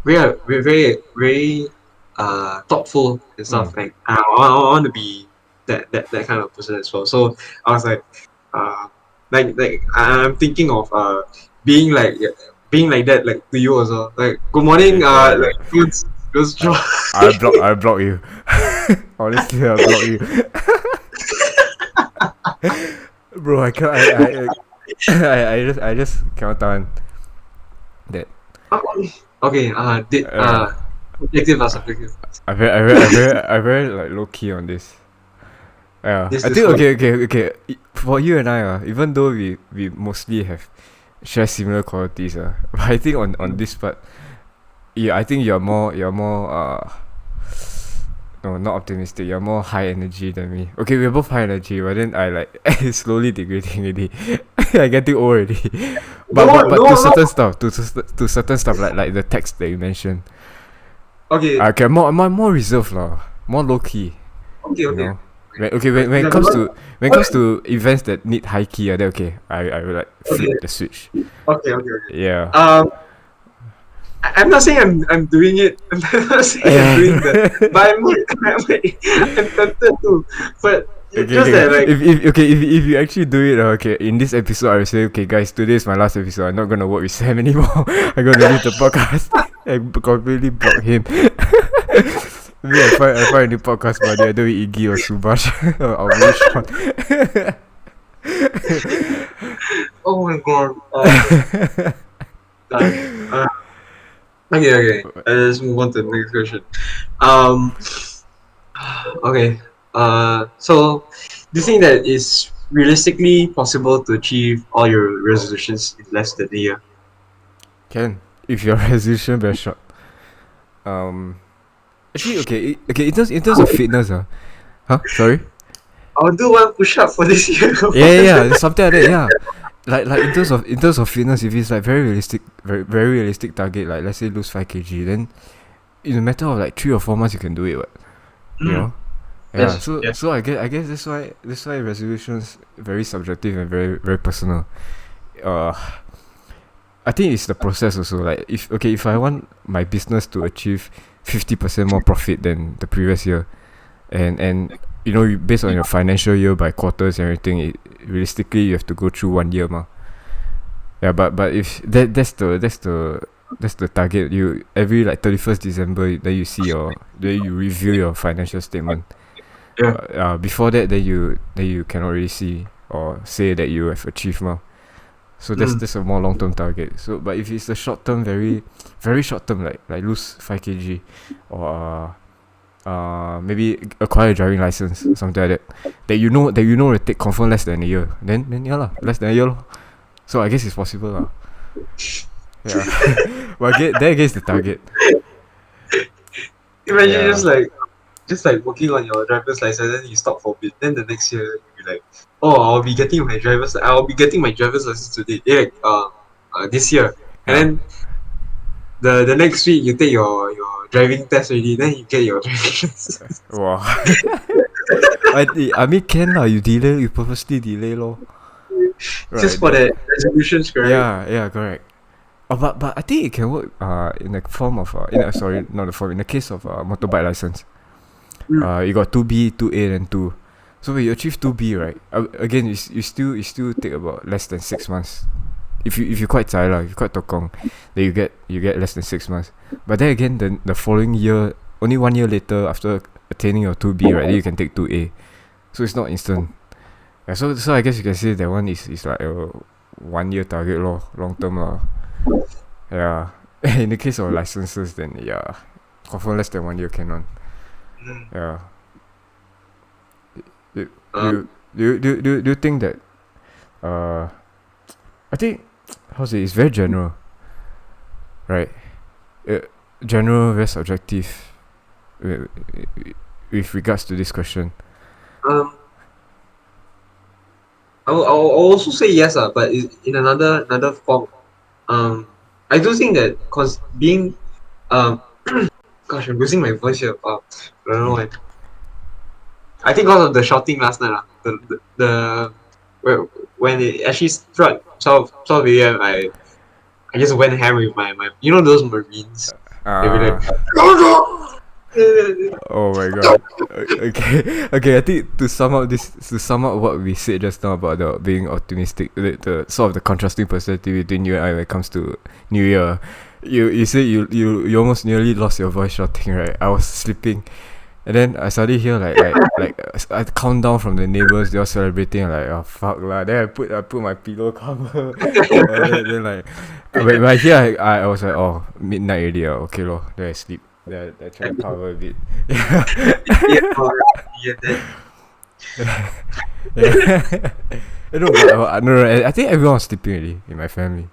very thoughtful and stuff. Like I want to be that kind of person as well. So I was like like I'm thinking of being like that, like to you also. Like good morning, Yeah. like goes job. I block you. Honestly, I block you. Bro, I can't. I just cannot tahan that. Okay, subjective. I very like low key on this. Yeah, This I is think what- okay. For you and I, even though we mostly share similar qualities, but I think on this part, yeah, I think you're more no, not optimistic. You're more high energy than me. Okay, we're both high energy, but then I like slowly degrading already. I getting old already. But to certain stuff, to certain stuff like the text that you mentioned. Okay, Okay, more reserved lah, more low key. okay. When it comes to events that need high key, then okay, I will like flip the switch. Okay. Yeah. I'm not saying I'm doing it. I'm not saying I'm doing that. But I'm tempted to. But it's just that like If you actually do it, okay, in this episode I will say, okay guys, today is my last episode. I'm not gonna work with Sam anymore. I'm gonna leave the podcast and completely block him. Maybe I find a new podcast buddy. I do with Iggy or Subash or Sean. oh my god. Okay. Let's move on to the next question. Okay. So this thing that is realistically possible to achieve all your resolutions in less than a year? Can, if your resolution very short. Um, Actually, okay, okay. In terms of fitness, huh? Sorry. I'll do one push up for this year. Yeah, something like that. Yeah, like in terms of fitness, if it's like very realistic, very realistic target, like let's say lose 5 kg, then in a matter of like 3 or 4 months you can do it. What, you Mm, know? Yeah. yes, So yeah. so I guess that's why resolutions very subjective and very personal. Uh, I think it's the process also. Like if I want my business to achieve 50% more profit than the previous year, and based on your financial year by quarters and everything, realistically you have to go through 1 year ma. Yeah, but if that's the target. You every like 31st December, then you review your financial statement. Yeah. Before that, then you cannot really see or say that you have achieved ma. So that's Mm, that's a more long term target. So but if it's a short term, very short term, like lose 5 kg, or maybe acquire a driving license, something like that. That will take confirm less than a year. Then yeah lah, less than a year lor. So I guess it's possible lah. Yeah. But that again is the target. imagine Yeah. just like working on your driver's license, then you stop for a bit. Then the next year you're like, oh, I'll be getting my driver's license today. Yeah, this year. And Yeah. then the next week you take your driving test already. Then you get your driving license Wow. I mean can lah. You purposely delay lor. just Right. for that resolutions, correct? Yeah, correct. But I think it can work in the form of sorry, not the form, in the case of motorbike license. Mm, You got 2B, 2A, and 2. So when you achieve 2B, right? Again, you still take about less than 6 months. If you quite zai lah, if you quite tokong, then you get less than 6 months. But then again, the following year, only 1 year later, after attaining your 2B, right, then you can take 2A. So it's not instant. Yeah, so I guess you can say that one is like a 1 year target lor, long term lah. Yeah. In the case of licenses, then yeah, confirm less than 1 year cannot. mm. Yeah. Do do Um, you do you think that uh I think how to say, it's very general, right? Uh, General, very subjective with, with regards to this question. um, I'll also say yes, but in another form. Um, I do think that cause being gosh, I'm losing my voice here. I don't know why. I think because of the shouting last night. When it actually struck 12 a.m. I just went ham with my those Marines. They were like, Uh oh my god. Okay, okay. I think to sum up what we said just now about the being optimistic, the sort of the contrasting personality between you and I when it comes to New Year. You say you almost nearly lost your voice shouting, right? I was sleeping, and then I suddenly hear I count down from the neighbors. They all celebrating. Like, oh fuck lah. Then I put my pillow cover, and then like when I hear, I was like, oh, midnight already. Okay lor. Then I sleep. Then I try to cover a bit. yeah, yeah, that, Yeah. No, but no, I think everyone was sleeping already in my family.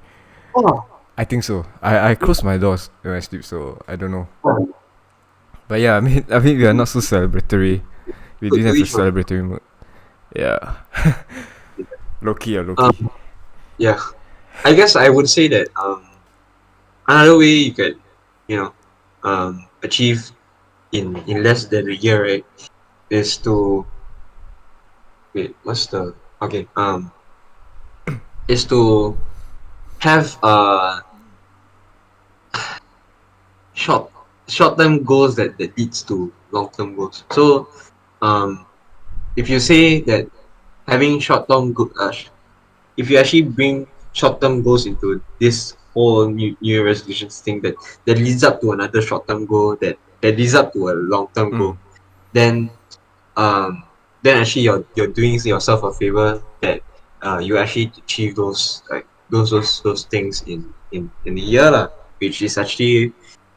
oh, I think so. I close my doors when I sleep, so I don't know. oh, But yeah, I mean we are not so celebratory. We to didn't have a each one. celebratory mood. Yeah. Low key, low key. Um, yeah, I guess I would say that another way you could you know achieve in less than a year, right, is to wait. What's the okay? Is to have short short term goals that leads to long term goals. So um, if you say that having short term if you actually bring short term goals into this whole new Year resolutions thing that leads up to another short term goal that leads up to a long term Mm. goal, then um then actually you're doing yourself a favor that you actually achieve those like those things in a year lah, which is actually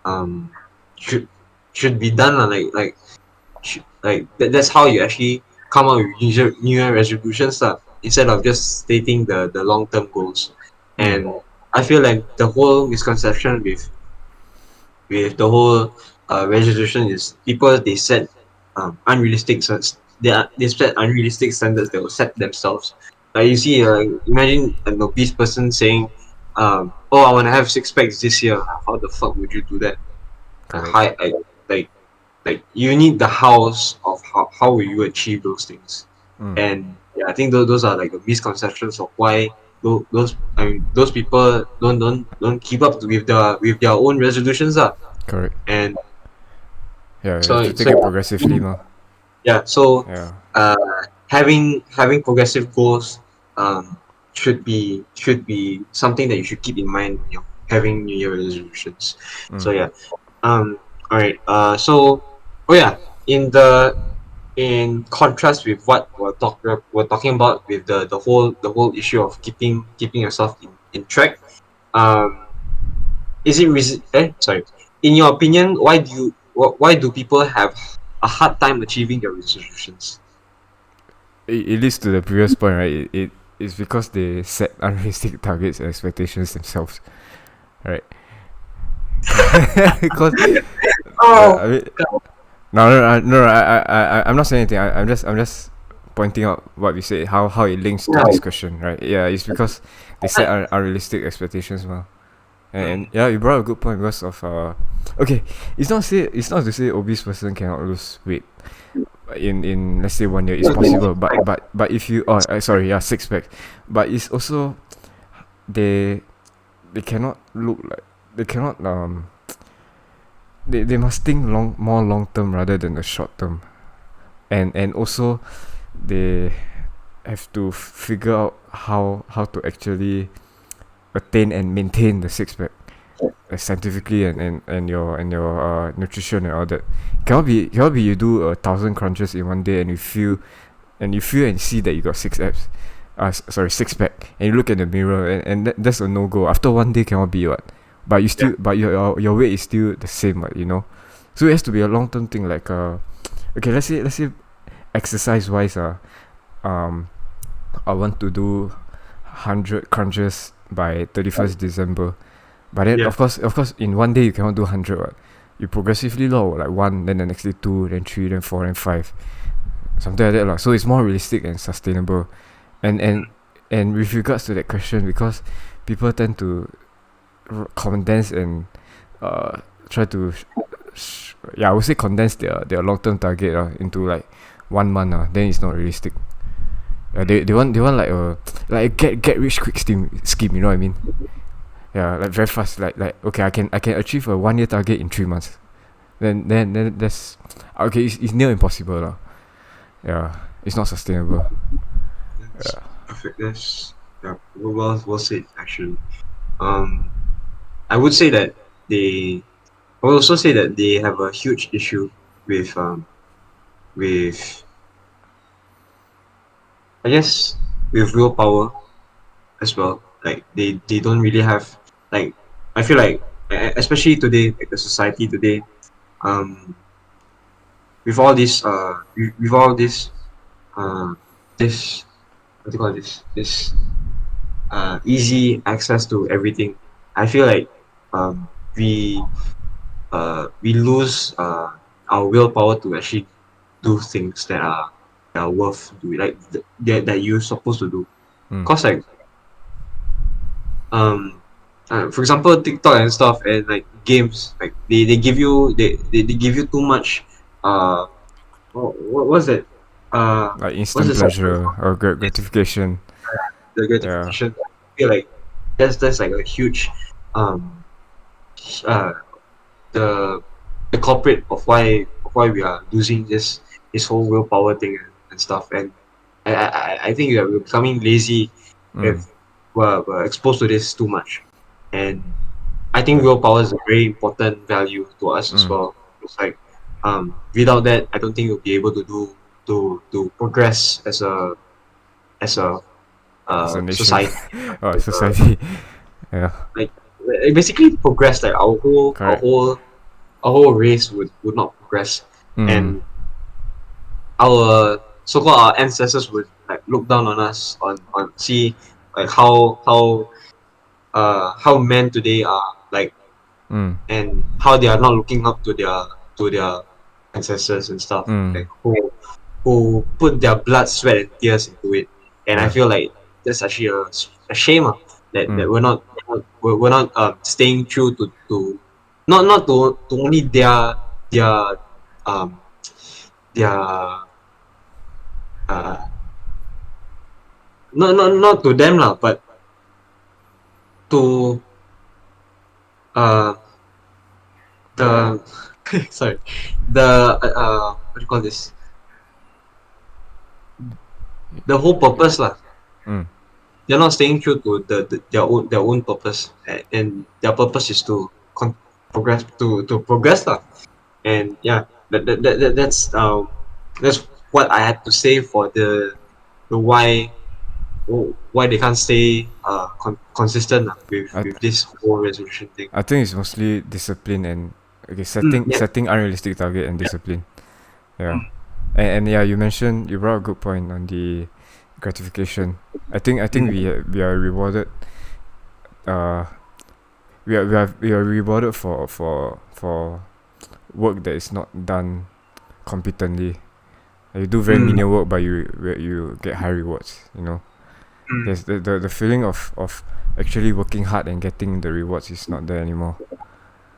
um should should be done lah, like that's how you actually come up with new Year resolutions lah. instead of just stating the long term goals. Mm. And I feel like the whole misconception with the whole resolution is people they set unrealistic they set unrealistic standards they will set themselves. Like you see, imagine an obese person saying, "Oh, I want to have six packs this year." How the fuck would you do that? Correct. High, like like you need the house of how will you achieve those things. Mm. And yeah, I think those are like the misconceptions of why those I mean those people don't keep up with their own resolutions Correct. and Yeah, you have to so take it progressively, ma. yeah, so Yeah. uh having progressive goals um should be something that you should keep in mind when you're having New Year resolutions. Mm. So yeah. All right. So oh yeah, in the in contrast with what we're talking about with the whole issue of keeping yourself in track. Um, is it sorry? In your opinion, why do people have a hard time achieving their resolutions? It leads to the previous point, right? It is because they set unrealistic targets and expectations themselves, right? Because Oh, I mean, I'm not saying anything. I'm just pointing out what we said, how it links to this right. question, right? Yeah, it's because they set unrealistic expectations, ma. And Mm, yeah, you brought a good point because of okay, it's not to say obese person cannot lose weight in let's say 1 year. It's possible, but if you sorry, yeah, six pack, but it's also they they cannot look like they cannot they must think more long term rather than the short term, and also they have to figure out how to actually attain and maintain the six pack scientifically and your nutrition and all that. Cannot be you do 1,000 crunches in 1 day and you feel and see that you got six abs, sorry, six pack, and you look at the mirror and that's a no go. After 1 day cannot be what, but you yeah. still but your weight is still the same, what, you know. So it has to be a long term thing. Like okay, let's say exercise wise um I want to do 100 crunches by 31st December. But then Yeah. of course in 1 day you cannot do 100, what. You progressively low, like one, then the next day two, then three, then four, then five, something like that lah. So it's more realistic and sustainable. And and Mm, and with regards to that question, because people tend to condense and uh try to yeah, I would say condense their long term target into like 1 month then it's not realistic. They want like a get rich quick scheme, you know what I mean? Yeah, like very fast. Like okay, I can achieve a 1 year target in 3 months. Then that's okay. It's near impossible lah. Yeah, it's not sustainable. that's perfect. That's yeah, well said actually. Um, I would say that they I would also say that they have a huge issue with with I guess with willpower as well. Like they don't really have like I feel like especially today, like the society today, um with all this with all this uh this what do you call this easy access to everything, I feel like um we we lose our willpower to actually do things that are worth doing, like that you're supposed to do. Mm. Cause like um for example TikTok and stuff and like games, like they give you they give you too much uh what's that Like what's instant the pleasure or gratification. the Yeah. gratification. I feel like that's like a huge um uh the the culprit of why we are losing this whole willpower thing and stuff. And I think that we're becoming lazy Mm. if we're exposed to this too much. And I think willpower is a very important value to us as Mm. well. It's like without that, I don't think we'll be able to do to progress as a As a nation society. or Like, society. Yeah. like basically progress. Like Correct. our whole race would not progress, Mm. and our so-called our ancestors like look down on us on see like how men today are like, Mm. and how they are not looking up to their ancestors and stuff, Mm. like who put their blood, sweat, and tears into it. And I Yeah. feel like that's actually a shame, that Mm. we're not staying true to not to only their um their uh not to them lah, but to uh the sorry, the what do you call this, the whole purpose lah. Mm. They're not staying true to their own purpose, and their purpose is to progress, to progress lah. And yeah, that's what I had to say for the why they can't stay consistent lah, I with this whole resolution thing. I think it's mostly discipline and okay Yeah. setting unrealistic target and discipline. Yeah. And yeah, you mentioned you brought a good point on the gratification. I think Mm, we are rewarded uh we are rewarded for work that is not done competently. You do very mm, menial work, but you get high rewards. You know, mm, there's the feeling of actually working hard and getting the rewards is not there anymore.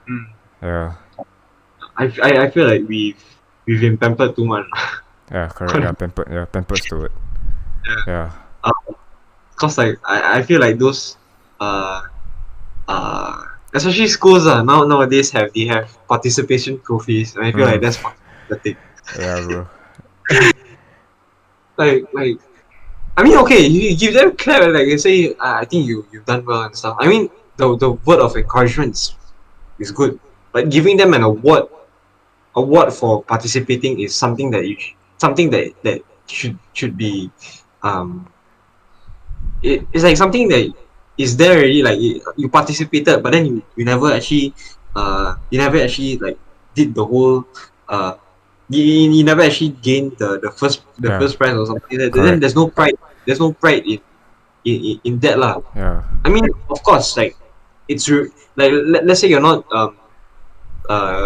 mm. Yeah, I feel like we've been pampered too much. yeah, correct. Yeah, pampered steward. Yeah, Cause like I feel like those uh uh especially schools nowadays they have participation trophies, and I feel like mm, that's fucking pathetic. yeah, bro. Like I mean, okay, you give them clap, like you say, I think you've done well and stuff. I mean, the word of encouragement is good, but giving them an award for participating is something that something that should be um it's like something that is there already. Like you participated, but then you never actually like did the whole uh you never actually gained the Yeah, first prize or something like that. Then correct. there's no pride in that lah. Yeah, I mean, of course, like like let's say you're not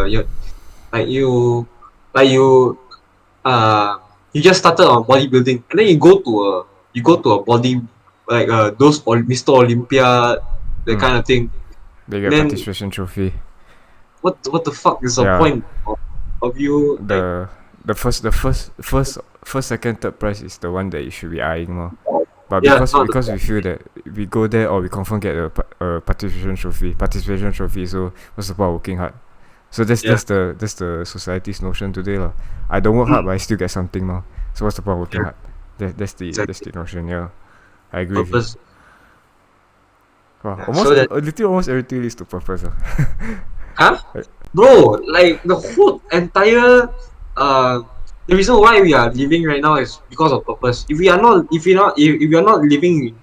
you're like you uh you just started on bodybuilding, and then you go to a body like those Mr. Olympia, that mm. kind of thing. They And get then participation trophy. what the fuck is the Yeah, point of you like, the first, second, third prize is the one that you should be eyeing more. But yeah, not because we feel that we go there or we confirm get a participation trophy. So what's the point of working hard? So yeah, that's the society's notion today lah. I don't work hard, mm, but I still get something now. So what's the point of working yeah, hard? That's exactly, the notion. Yeah, I agree with you. purpose. Wow, Yeah, so that literally almost everything leads to purpose. huh, Like, bro, like the whole entire uh the reason why we are living right now is because of purpose. If we are not living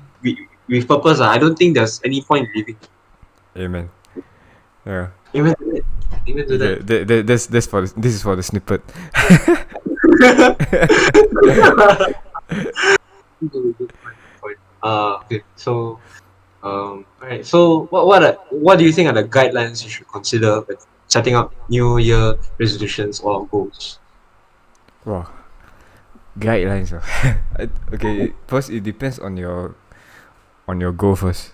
with purpose, I don't think there's any point in living. amen. Yeah. Amen to that. Amen to Okay. that. This is for the snippet. Good point. Okay. So, alright. So, what do you think are the guidelines you should consider when setting up New Year resolutions or goals? Wow. Guidelines. Okay. First, it depends on your goal first.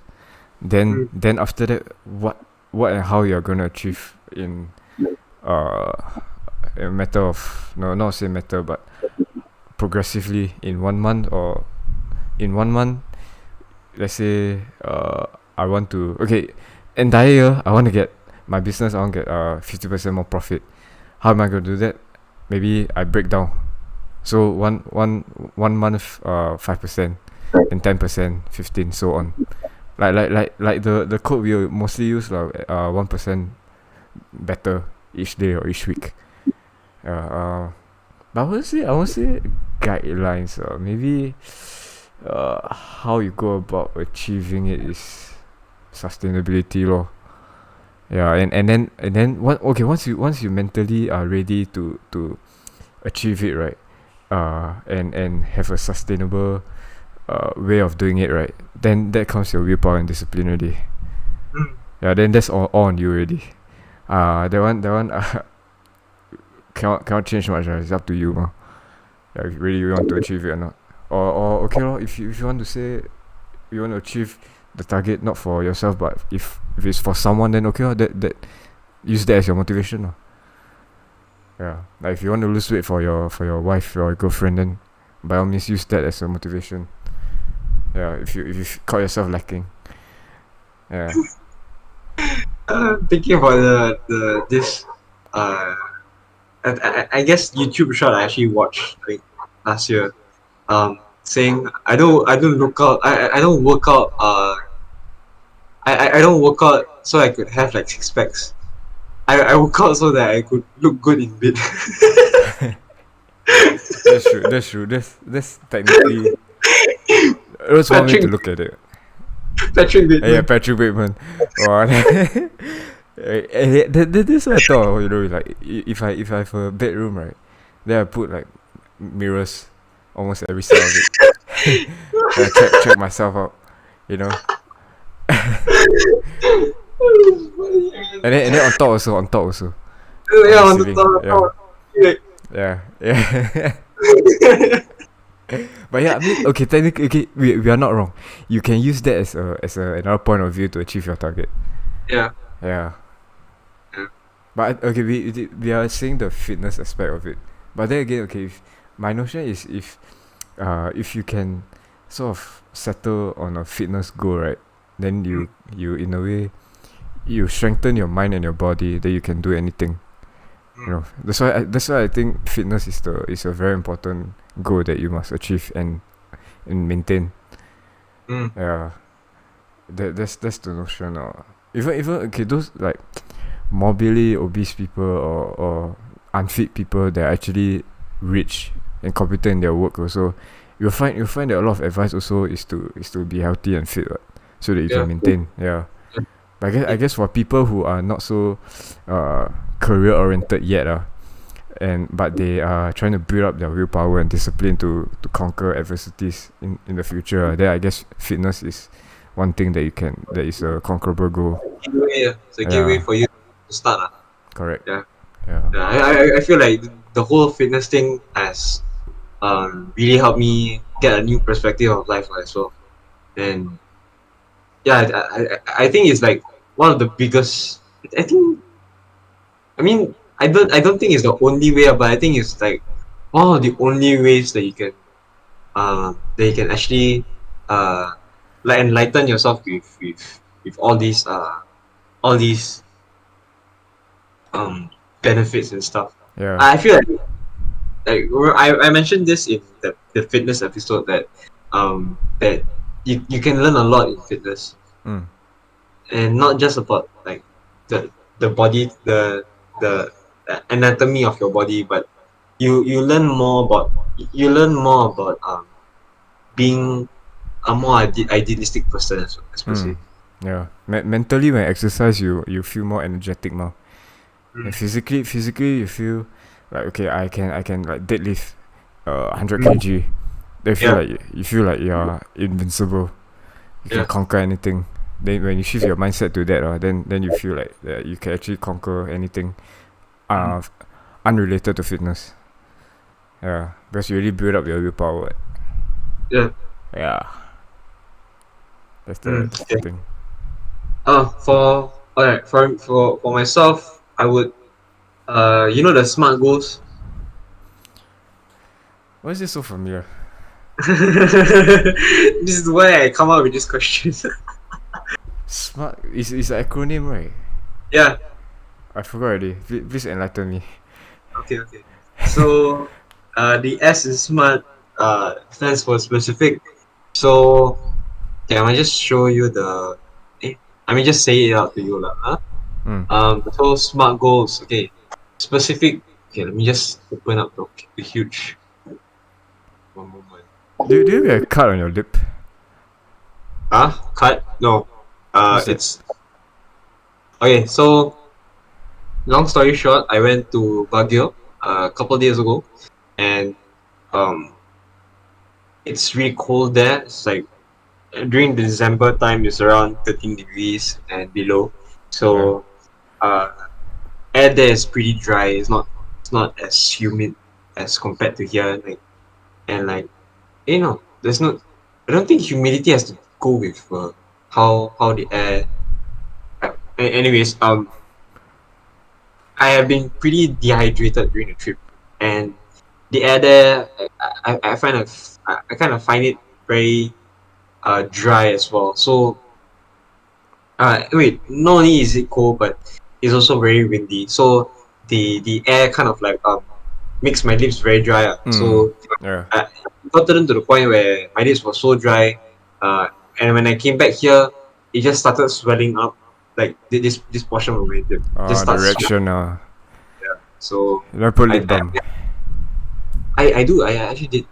Mm, Then after that, what and how you're gonna achieve in uh a matter of no not say matter but progressively in 1 month or in 1 month. Let's say I want to okay entire year I want to get my business. I want to get 50% more profit. How am I gonna do that? Maybe I break down. So 1 month 5%, and 10%, 15, so on. Like the code we mostly use 1% better each day or each week. But I won't say guidelines. Maybe how you go about achieving it is sustainability lor. Yeah, and then once you mentally are ready to achieve it, right? and have a sustainable way of doing it, right? Then that comes your willpower and discipline already. Mm. Yeah, then that's all on you already. That one cannot change much. It's up to you, ma. Yeah, if really you want to achieve it or not. Or okay, lor, if you want to say you want to achieve the target not for yourself but if it's for someone, then okay, lor, that use that as your motivation, lor. Yeah, like if you want to lose weight for your wife or your girlfriend, then by all means use that as a motivation. Yeah, if you caught yourself lacking. Yeah. Thinking about the this uh I guess YouTube short I actually watched like last year. Saying I don't look out I don't work out I don't work out so I could have like six packs. I work out so that I could look good in bed. That's true. That's true. That's technically that's one way to Patrick look at it. Patrick Yeah, Bateman. Patrick Bateman. Wow. That's what I thought. Like if I have a bedroom, right, then I put like mirrors almost every side of it. And I check myself out. You know, and then on top also on Yeah, the on the ceiling. Yeah, top. Yeah. yeah. But yeah, I mean, okay, technically, okay, we are not wrong. You can use that as another point of view to achieve your target. Yeah. Yeah. Yeah. But okay, we are seeing the fitness aspect of it. But then again, okay, my notion is if you can sort of settle on a fitness goal, right, then Mm. you in a way you strengthen your mind and your body that you can do anything. Mm. That's why I think fitness is a very important goal that you must achieve and maintain. Mm. Yeah, that's the notion. Even okay, those like morbidly obese people or unfit people that are actually rich and competent in their work also, you'll find that a lot of advice also is to be healthy and fit, right? So that you Yeah. can maintain. Yeah. Yeah. But I guess for people who are not so career oriented yet, but they are trying to build up their willpower and discipline to conquer adversities in the future, then I guess fitness is one thing that is a conquerable goal. Gateway, yeah. It's a gateway Yeah, for you to start. correct. Yeah. Yeah. Yeah. I feel like the whole fitness thing has really helped me get a new perspective of life as well. And yeah, I think it's like one of the biggest. I think I mean I don't think it's the only way, but I think it's like one of the only ways that you can actually uh like enlighten yourself with all these um benefits and stuff. Yeah. I feel I mentioned this in the fitness episode that you can learn a lot in fitness, Mm. and not just about like the body the anatomy of your body, but you learn more about being a more idealistic person as per se. Mm. Yeah. Mentally, when exercise, you feel more energetic now. And Mm. physically, you feel like okay, I can like deadlift 100 Mm. kg. They feel Yeah, like you feel like you're invincible. You can yeah. conquer anything. Then when you shift your mindset to that, then you feel like you can actually conquer anything. Mm. Uh, Unrelated to fitness. Yeah, because you really build up your willpower. Yeah. Yeah, that's the Mm. that's the Okay. thing. For alright, for myself, I would the smart goals. Why is this so familiar? This is why I come up with this question. Smart is an acronym, right? Yeah. I forgot already. Please enlighten me. Okay. Okay. So, the S in smart stands for specific. So, okay, I might just show you the. I mean, just say it out to you, lah. Huh? Mm. So smart goals. Okay, specific. Okay, let me just open up the huge. One moment. Do you get a cut on your lip? Cut? No. What's that? It's okay. So, long story short, I went to Baguio a couple days ago, and um it's really cold there. It's like during the December time, it's around 13 degrees and below. Yeah. So uh, air there is pretty dry. It's not as humid as compared to here. Like and like there's no. I don't think humidity has to go with how the air. Anyways, I have been pretty dehydrated during the trip, and the air there, I find I kind of find it very dry as well. So wait, not only is it cold, but it's also very windy. So the air kind of like makes my lips very dry. So Yeah. I gotten to the point where my lips were so dry, uh, and when I came back here, it just started swelling up. Like this portion of my lip just The starts swelling. reaction. So You put I lip balm. I actually did.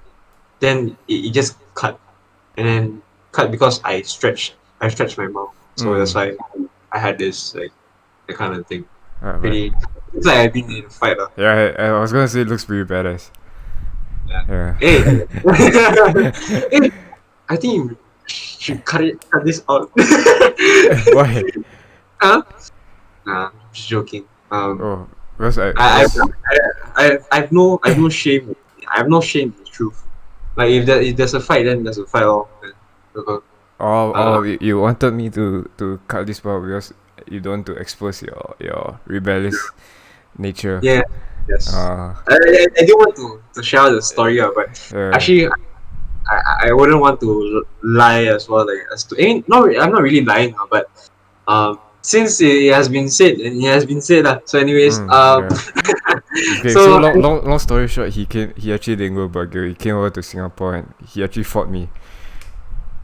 Then it just cut, and then cut because I stretched my mouth. So that's why I had this like that kind of thing. But Pretty. It's like I've been in a fight. yeah, I was gonna say it looks pretty badass. Yeah. Yeah. Hey, hey, I think you should cut this out. Why? Huh? Nah, just joking. Oh, because I, I have no shame. I have no shame in the truth. Like if there's a fight, then there's a fight. you wanted me to cut this part because you don't want to expose your rebellious nature. Yeah. Yes. Uh, I do want to share the story, but yeah. actually, I wouldn't want to lie as well. Like as to, I'm not really lying, but since it has been said and it has been said, so anyways, Yeah. Okay, so so long story short, he actually didn't go burger. He came over to Singapore and he actually fought me.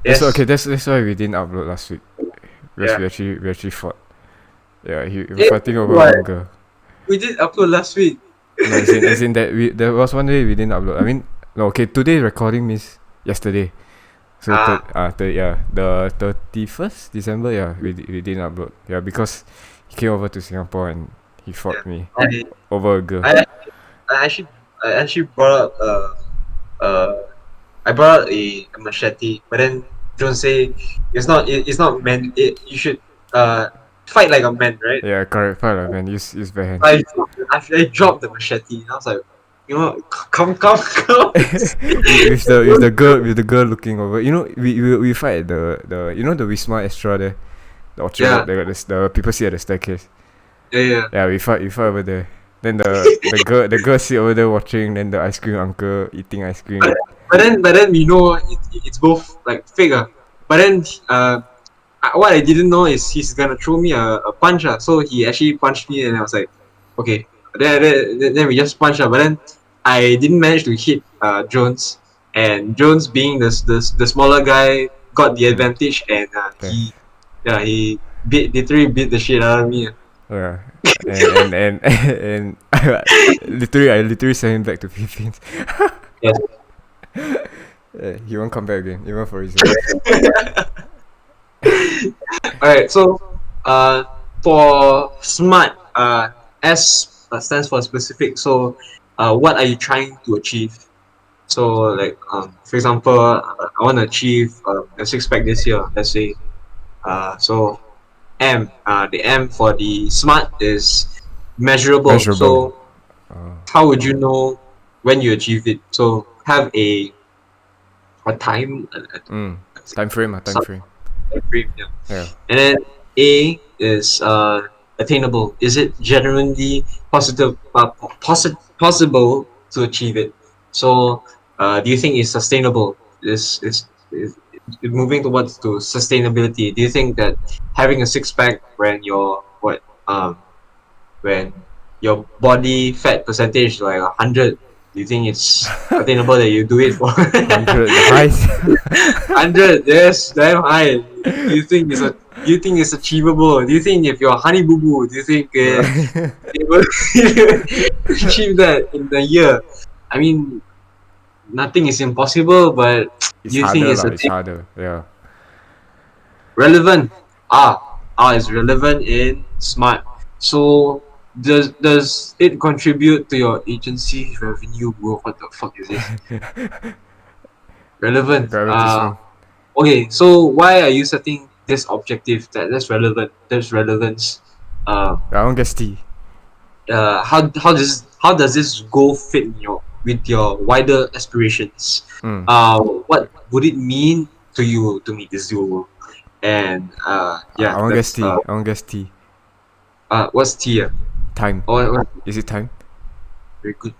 yes, That's why we didn't upload last week because yeah. we actually fought. Yeah, he was Eh, fighting over what? one girl. We did upload last week. No, as in that there was one day we didn't upload. I mean, no, okay, today recording means yesterday. So the 31st December, yeah, we didn't upload. Yeah, because he came over to Singapore and he fought me I, over a girl. I actually brought up uh I brought out a machete, but then John say it's not meant. You should fight like a man, right? Yeah, correct. Fine, like, man. Use bare hands. I dropped the machete. And I was like, come. With the girl looking over. You know, we fight at the you know the Wisma Astra there, the Orchard Yeah, Road. The people sit at the staircase. yeah. Yeah, we fight over there. Then the girl sit over there watching. Then the ice cream uncle eating ice cream. But then we know it's both like fake. But then what I didn't know is he's gonna throw me a punch. So he actually punched me, and I was like, okay. Then we just punch. But then I didn't manage to hit Jones, and Jones being the smaller guy got the advantage, and Okay. he literally beat the shit out of me. Yeah. And I literally sent him back to Philippines. Yes. He won't come back again, even for reason. Alright, so for SMART, S stands for specific. So what are you trying to achieve? So like for example, I want to achieve a six pack this year. Let's say so the M for the SMART is measurable. Measurable. So how would you know when you achieve it? So have a time, Time frame. Time some frame. frame, yeah. Yeah. And then A is attainable. Is it genuinely possible to achieve it? So, do you think it's sustainable? Is moving towards to sustainability? Do you think that having a six pack when when your body fat percentage is like 100, do you think it's attainable that you do it for 100 highs. 100? Yes, damn high. Do you think it's achievable? Do you think if you're honey boo boo, do you think you will achieve that in a year? I mean, nothing is impossible, but It's do you think harder it's lah. a It's thing harder. Yeah. relevant? R is relevant in SMART. So does it contribute to your agency's revenue growth? What the fuck is this? Relevant. Got advertisement. Okay, so why are you setting this objective that's relevant? There's relevance. Um, I want guess T. how does this goal fit in your with your wider aspirations? Mm. What would it mean to you to meet this goal? And yeah, I want guess that's T. I want guess T. what's tier? Time. Oh, Is it time? very good.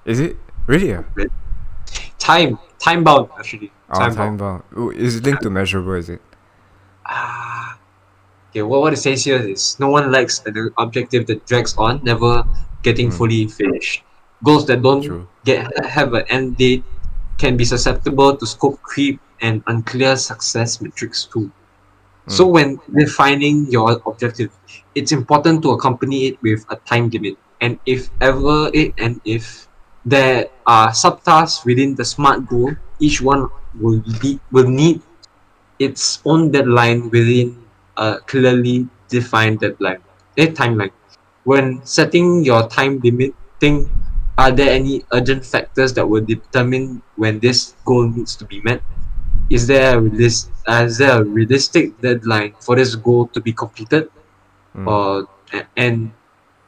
Is it? Really? Very- time bound actually. Oh, Time bound. time bound. Oh, is it linked to measurable, is it? Ah, okay. What it says here is no one likes an objective that drags on, never getting Mm. fully finished. Goals that don't True. have an end date can be susceptible to scope creep and unclear success metrics too. So Mm. when defining your objective, it's important to accompany it with a time limit. And if there are subtasks within the SMART goal, each one will need its own deadline within a clearly defined timeline. When setting your time limit, think, are there any urgent factors that will determine when this goal needs to be met? Is there a realistic deadline for this goal to be completed? Mm. And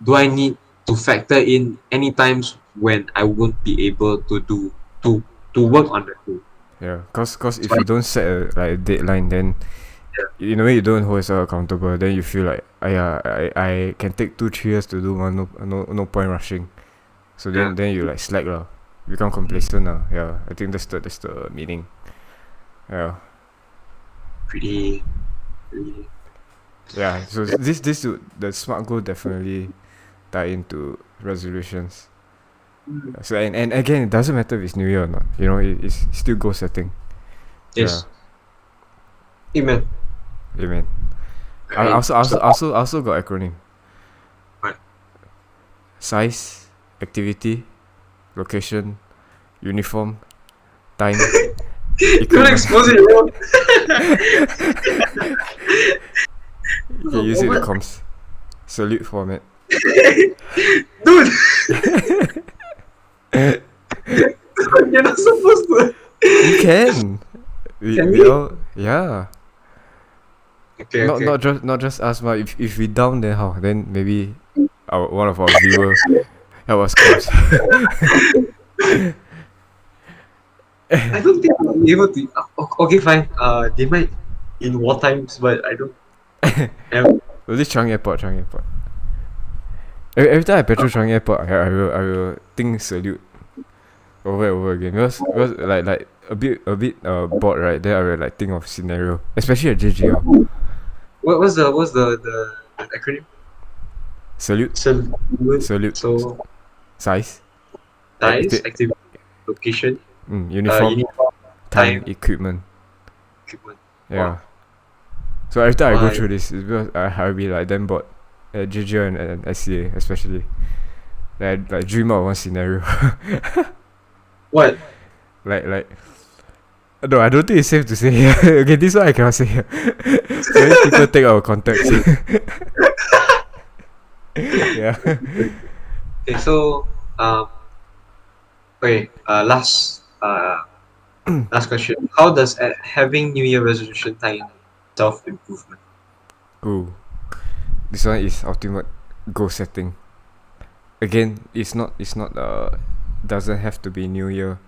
do I need to factor in any times when I won't be able to work on that goal? Yeah. Cause So if you don't set a deadline, then yeah, you don't hold yourself accountable. Then you feel like, I can take 2 3 years to do one. No point rushing. So yeah, then you like slack lah. Become complacent lah. Yeah. I think that's the meaning. Yeah. pretty, pretty. Yeah. So the smart goal definitely tie into resolutions. So and again, it doesn't matter if it's New Year or not. It's still goal setting. Yeah. Yes. Amen. Amen. I Right. also also So, also also got acronym. what? Size, activity, location, uniform, time, Don't equipment. expose it, bro. You can use it in What? comms. Salute format. Dude, you're not supposed to. You can. Can We we? all, yeah. Okay, Not okay. not just us, but if we down, then how? Then maybe one of our viewer help us comms. I don't think I'll be able to. Okay, fine. They might in war times, but I don't. Ever. Well, this Changi Airport, Changi Airport. Every time I patrol Changi Airport, I will think salute over and over again because like a bit bored, right? Then I will like think of scenario, especially at JGL. What's the acronym? Salute, Salute. salute, So size, size, activity, location, uniform, uniform, time, time, equipment. equipment. Yeah. So every time I go Why? through this, it's because I'll be like damn bored at JGL and SCA especially. Like dream out one scenario. What? like no, I don't think it's safe to say here. Okay, this one I cannot say here. So many people take our context. Yeah. Okay, so okay. Last question. How does having New Year resolution tie in self improvement? Ooh. This one is ultimate goal setting. Again, it's not doesn't have to be New Year.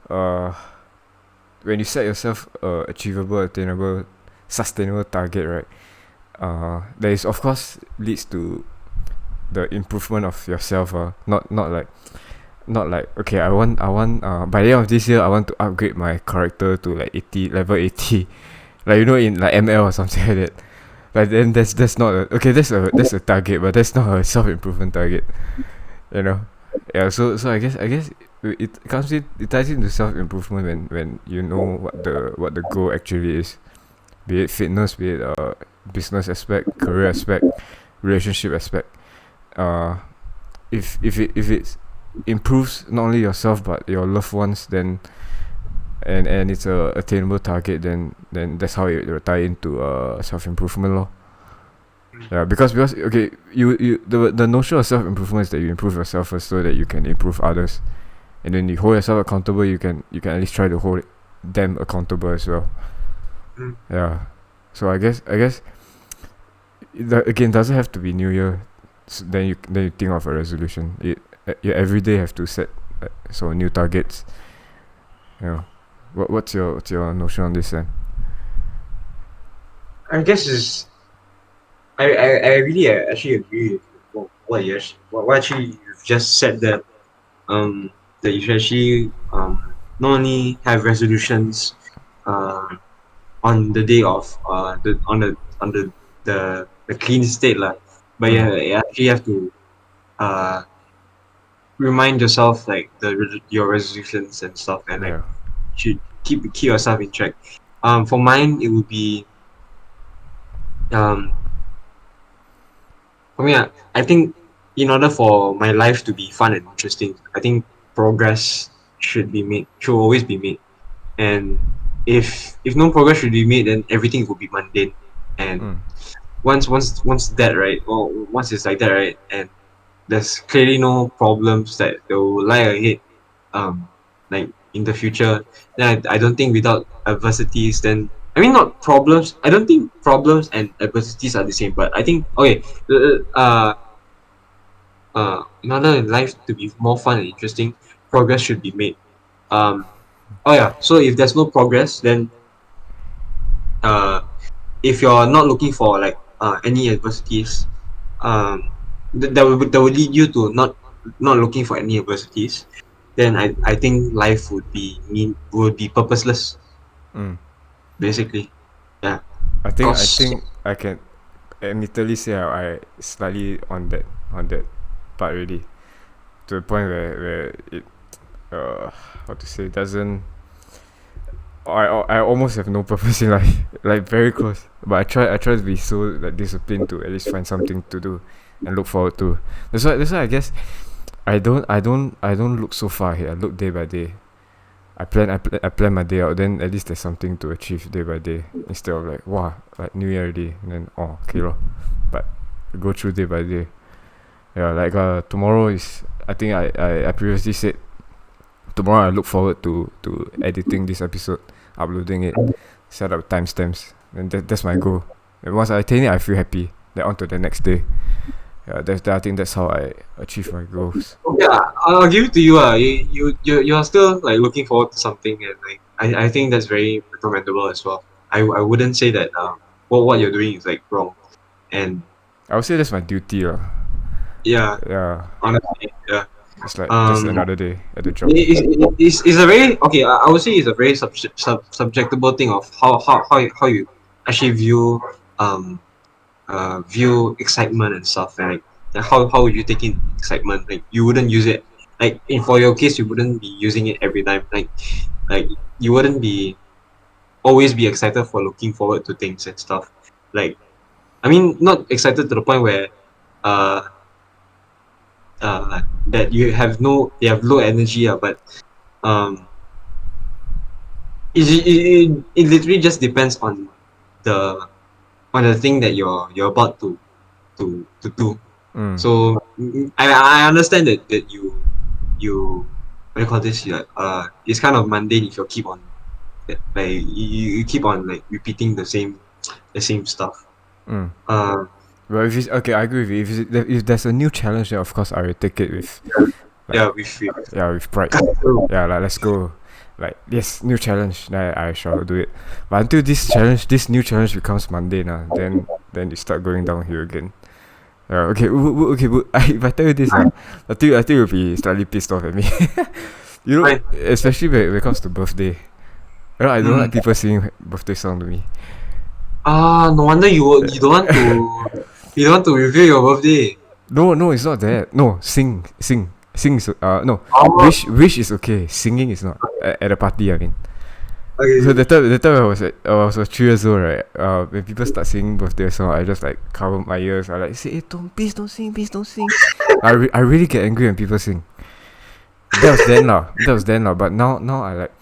When you set yourself achievable, attainable, sustainable target, right? There is of course leads to the improvement of yourself. Not like okay, I want by the end of this year I want to upgrade my character to like 80 level 80, like in like ML or something like that. But then that's not okay. That's a target, but that's not a self improvement target. You know, yeah. So I guess it ties into self improvement when you know what the goal actually is. Be it fitness, be it business aspect, career aspect, relationship aspect. Uh, if it improves not only yourself but your loved ones, then and it's a attainable target, then that's how it will tie into self improvement law. Yeah, because okay, you the notion of self improvement is that you improve yourself first so that you can improve others, and then you hold yourself accountable. You can at least try to hold them accountable as well. Mm. Yeah, so I guess again doesn't have to be New Year. Then you think of a resolution. You every day have to set so new targets. Yeah, what's your notion on this then? I guess is I really actually agree with what actually you've just said that um that you should actually not only have resolutions uh on the day of the clean state lah, but Mm. you actually have to uh remind yourself like your resolutions and stuff, and like Yeah. should keep yourself in check. For mine it would be um for me, I think in order for my life to be fun and interesting, I think progress should always be made. And if no progress should be made, then everything will be mundane. And Mm. once that right, or once it's like that right, and there's clearly no problems that will lie ahead, um, like in the future. Then I don't think without adversities, then I mean not problems. I don't think problems and adversities are the same. But I think okay, in order in life to be more fun and interesting, progress should be made. Um, oh yeah. So if there's no progress, then uh, if you're not looking for like any adversities, that would lead you to not looking for any adversities. Then I think life would be purposeless Mm. basically. Yeah. I think Cause I can admittedly say I slightly on that part already, to the point where it how to say, doesn't, I almost have no purpose in life, like very close. But I try to be so like disciplined to at least find something to do and look forward to. That's why I guess I don't look so far ahead. I look day by day. I plan my day out. Then at least there's something to achieve day by day, instead of like wow, like New Year already and then oh okay lor. But go through day by day. Yeah, like tomorrow is, I think I previously said tomorrow I look forward to editing this episode, uploading it, set up timestamps, and that's my goal. And once I attain it, I feel happy. Then on to the next day. Yeah, I think that's how I achieve my goals. yeah, I'll give it to you. You're still like looking forward to something, and like I think that's very recommendable as well. I wouldn't say that what you're doing is like wrong. And I would say that's my duty lah. yeah, Yeah, honestly, yeah. it's like just Um, another day at the job. it's a very okay. I would say it's a very subjectable thing of how you actually um view excitement and stuff, and like how would you take in excitement? Like you wouldn't use it like in for your case, you wouldn't be using it every time. Like you wouldn't be always be excited for looking forward to things and stuff. Like I mean, not excited to the point where uh that you have low energy, but um it literally just depends the on the thing that you're about to do. Mm. So I understand that you what do you call this? Yeah, it's kind of mundane if you keep on like you keep on like repeating the same stuff. Mm. Uh, Well, if it's okay, I agree with you. If there's a new challenge, then of course I will take it with like yeah, with yeah, with pride. Yeah, like let's go. Like yes, new challenge. Then I shall do it. But until this new challenge becomes mundane, then you start going downhill again. Yeah, okay, okay. If I tell you this, I think you'll be slightly pissed off at me. fine. Especially when it comes to birthday. I don't like Mm. people singing birthday song to me. No wonder you don't want to reveal your birthday. No, no, it's not that. No, sing is no. Oh, Wish is okay. Singing is not. At a party, I mean. So okay. the time I was 3 years old, right? When people start singing birthday song, I just like cover my ears. I like say, hey, please don't sing, please don't sing. I really get angry when people sing. That was then lah. That was then lah. But now I like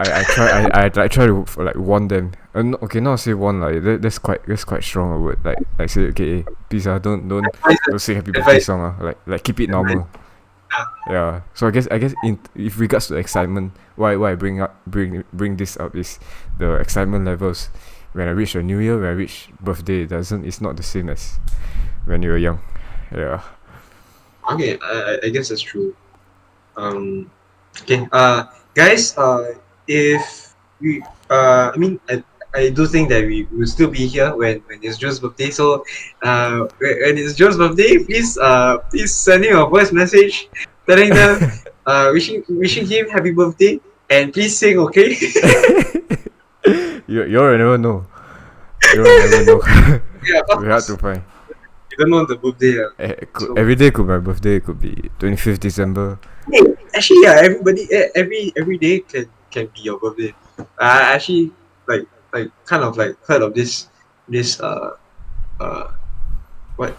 I try to like warn them. No, okay, not say one like that's quite strong a word. Like say okay, please don't say happy birthday Advice, song like keep it advice. normal. Yeah. So I guess in if regards to excitement, why I bring this up is the excitement levels when I reach a new year, when I reach birthday, it's not the same as when you were young. Yeah. Okay, I guess that's true. Um, okay, guys, if we, I mean, I do think that we will still be here when it's Joe's birthday. So, when it's Joe's birthday, please send him a voice message telling them, wishing him happy birthday, and please sing, okay? You'll never know. You'll never know. Yeah, We have to because find. you don't know the birthday. So Every day could my birthday. It could be 25th December. hey, actually, yeah, every day can be your birthday. I actually kind of like heard of this uh what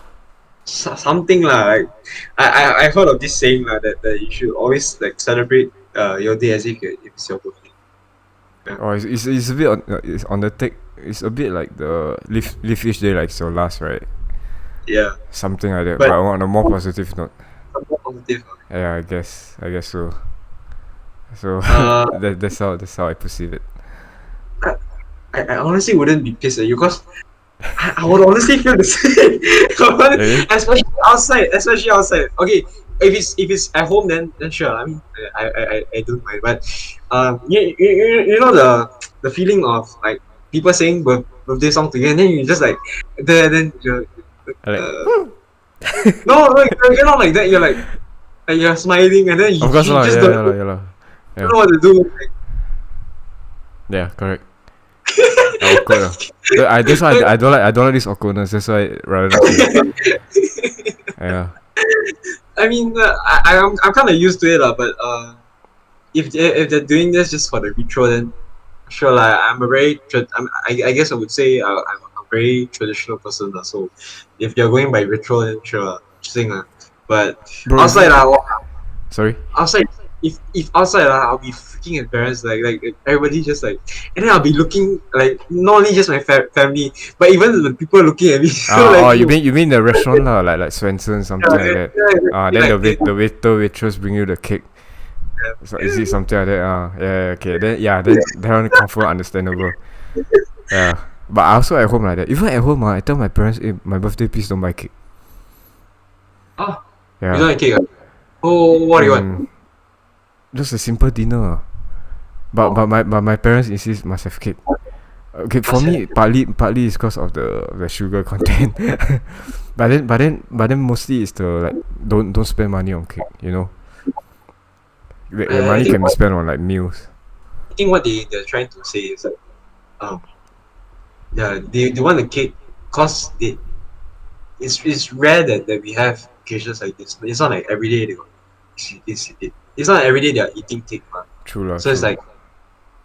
something lah. Like I heard of this saying lah that you should always like celebrate your day as if it's your birthday. Yeah, Oh, it's a bit it's on the take. It's a bit like the live each day like it's your last, right? yeah, Something like that. But but on a more positive note. some more positive. Yeah, I guess so. So Uh, that's how I perceive it. I, I honestly wouldn't be pissed at you because I would honestly feel the same. Really? especially outside. Especially outside. Okay, if it's at home, then sure. I mean, I don't mind. But you know the feeling of like people saying birthday song to you, and then you just like then you're, I like. uh, no, you're not like that. You're like you're smiling, and then Of course you lah. just Yeah, yeah lah. Yeah lah. don't Yeah. know what to do. Like, Yeah. Correct. Awkward lah. That's why I don't like this awkwardness. That's why rather not say. Yeah. I mean, I'm kind of used to it, but if they're doing this just for the retro, then sure, like I guess I would say I'm a very traditional person, lah. So if you're going by retro, then sure, sing, lah. But Bro, is outside, it? Sorry. outside, if outside, I'll be freaking embarrassed. Like everybody just like, and then I'll be looking like not only just my family, but even the people looking at me. So Oh, like, you mean the restaurant lah, like Swenson something like that. Then like they, the waiter waitress bring you the cake. So is it something like that? Yeah, okay. Then that one confirm understandable. Yeah. But I also at home like that. Even at home, I tell my parents, hey, my birthday, please don't buy cake. oh, you Yeah. don't like cake, ah? Oh, what do you want? Just a simple dinner. But my parents insist must have cake. Okay, for me partly is because of the sugar content. but then mostly it's the like don't spend money on cake. You know, the I money think can be spent on like meals. I think what they're trying to say is that um yeah they want a cake cause it's rare that we have occasions like this. It's not like every day they got it's not every day they're eating cake, man. True lah, So it's true. like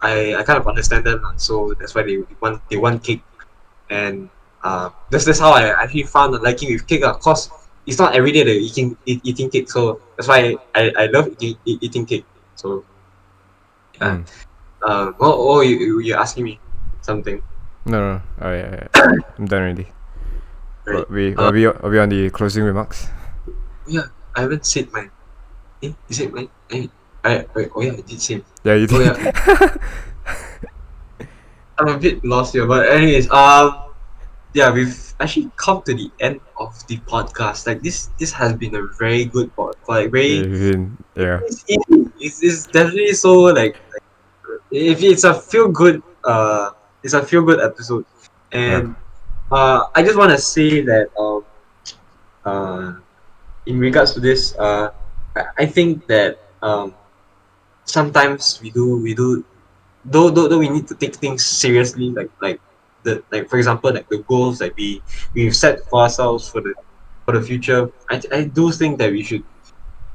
I kind of understand them, man. So that's why they want cake, and that's how I actually found the liking with cake, cause it's not every day they're eating cake. So that's why I love eating cake. So yeah. Mm. You asking me something, No. I'm done already. right? Are we on the closing remarks? Yeah, I haven't said mine. Is it mine? Oh yeah, I did say. Yeah, you Oh did. yeah, I'm a bit lost here, but anyways, yeah, we've actually come to the end of the podcast. Like this has been a very good like very Yeah. it's easy. It's definitely so like if it's a feel good episode, Yeah. and I just want to say that uh in regards to this I think that sometimes we do though we need to take things seriously like the like for example like the goals that we've set for ourselves for the future. I do think that we should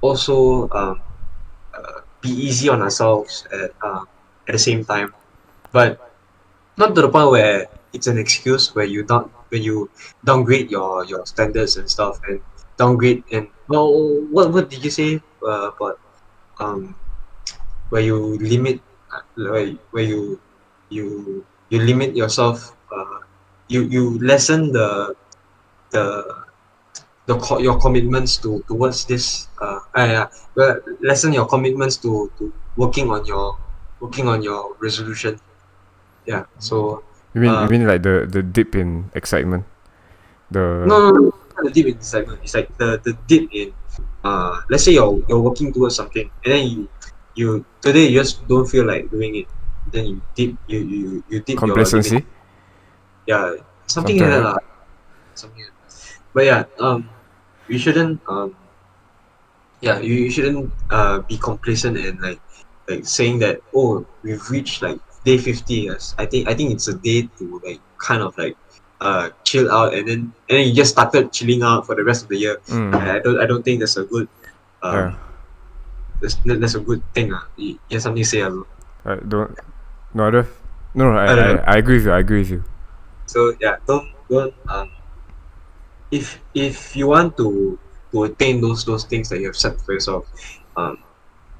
also be easy on ourselves at the same time, but not to the point where it's an excuse where you not when you downgrade your standards and stuff and downgrade and well what did you say about um where you limit where you you limit yourself. You lessen the your commitments to towards this. Yeah, well, lessen your commitments to working on your resolution. Yeah. So You um mean like the dip in excitement? no, The no, no, it's not the dip in excitement. It's like the dip in let's say you're working towards something, and then you today you just don't feel like doing it. Then you dip your limit. complacency, Yeah, something something like that like that. lah. Something like that. But yeah, you shouldn't yeah, you shouldn't be complacent and like saying that, oh, we've reached like day 50. Yes, I think it's a day to like kind of like chill out, and then you just started chilling out for the rest of the year. I don't think that's a good Yeah, um that's a good thing. You have something to say, bro? I don't. No, I don't. No, no, I don't know. I agree with you. I agree with you. So yeah, don't if you want to attain those things that you have set for yourself, um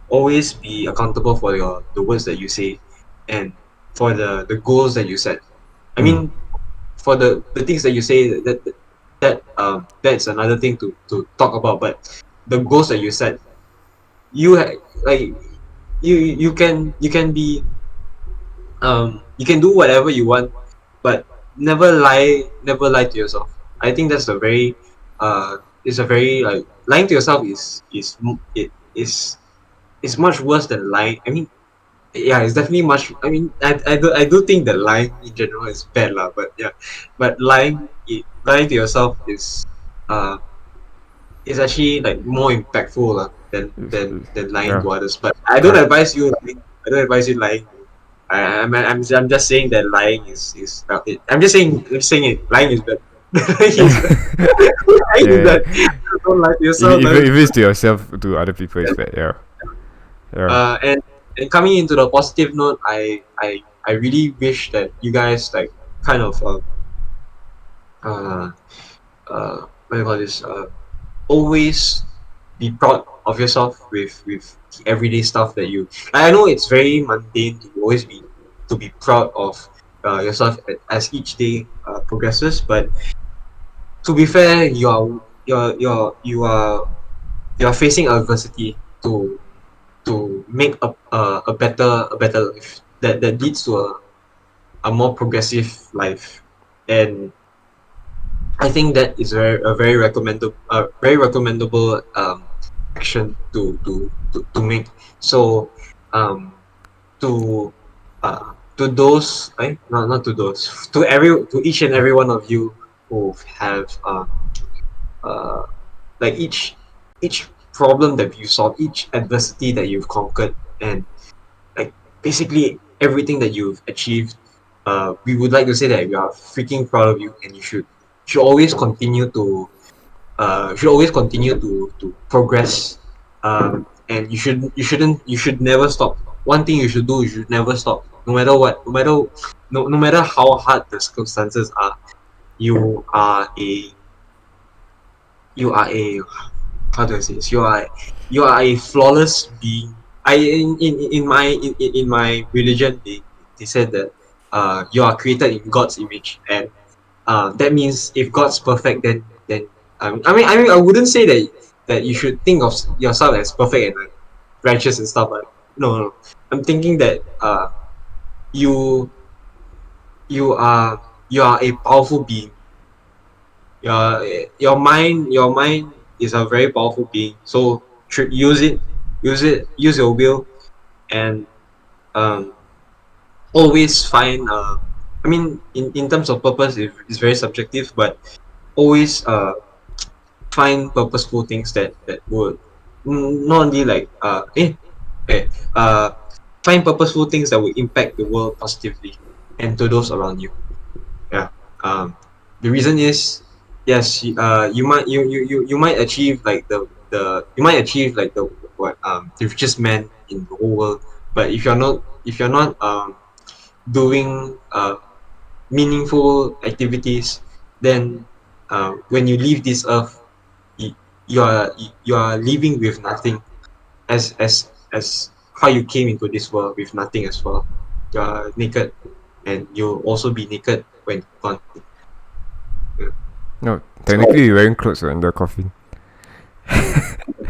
always be accountable for the words that you say, and for the goals that you set. I Mm. mean, for the things that you say, that's another thing to talk about. But the goals that you set, like you can be you can do whatever you want, but never lie to yourself. I think that's a very it's a very like lying to yourself is much worse than lying. I mean, yeah, it's definitely much. I mean, I do think that lying in general is bad lah. But yeah, but lying to yourself uh is actually like more impactful lah than lying Yeah, to others. But I don't correct. advise you lying. I don't advise you lying. I'm just saying that lying is I'm just saying it. Lying is bad. Lying is bad. Lying is Yeah, bad. Don't lie to if yourself, man. if it's to yourself, to other people, it's bad. Yeah, yeah. And coming into the positive note, I really wish that you guys like kind of uh what do you call this always be proud of yourself with the everyday stuff that you. I know it's very mundane to always be proud of yourself as each day progresses, but to be fair, you are facing adversity to make a better life that leads to a more progressive life. And I think that is very recommendable action to make. So um to those, not to those, to each and every one of you who have uh like each problem that you solved, each adversity that you've conquered, and like basically everything that you've achieved, we would like to say that we are freaking proud of you, and you should always continue to progress, and you should never stop. One thing you should do, you should never stop, no matter what, no matter how hard the circumstances are. You are a you are a how do I say this? You are a flawless being. I in my religion, they said that you are created in God's image, and that means if God's perfect, then I mean I wouldn't say that you should think of yourself as perfect and like righteous and stuff like. No, no. I'm thinking that you you are a powerful being. Your mind is a very powerful being, so should use your will, and um always find I mean, in terms of purpose, it's very subjective, but always find purposeful things that would not only like find purposeful things that would impact the world positively and to those around you. Yeah. The reason is, yes, you might achieve like the what the richest man in the whole world, but if you're not doing meaningful activities, then when you leave this earth, you, you are leaving with nothing, as how you came into this world with nothing as well. You're naked. and you'll also be naked when gone. Yeah. No, So technically you're wearing clothes in the coffin.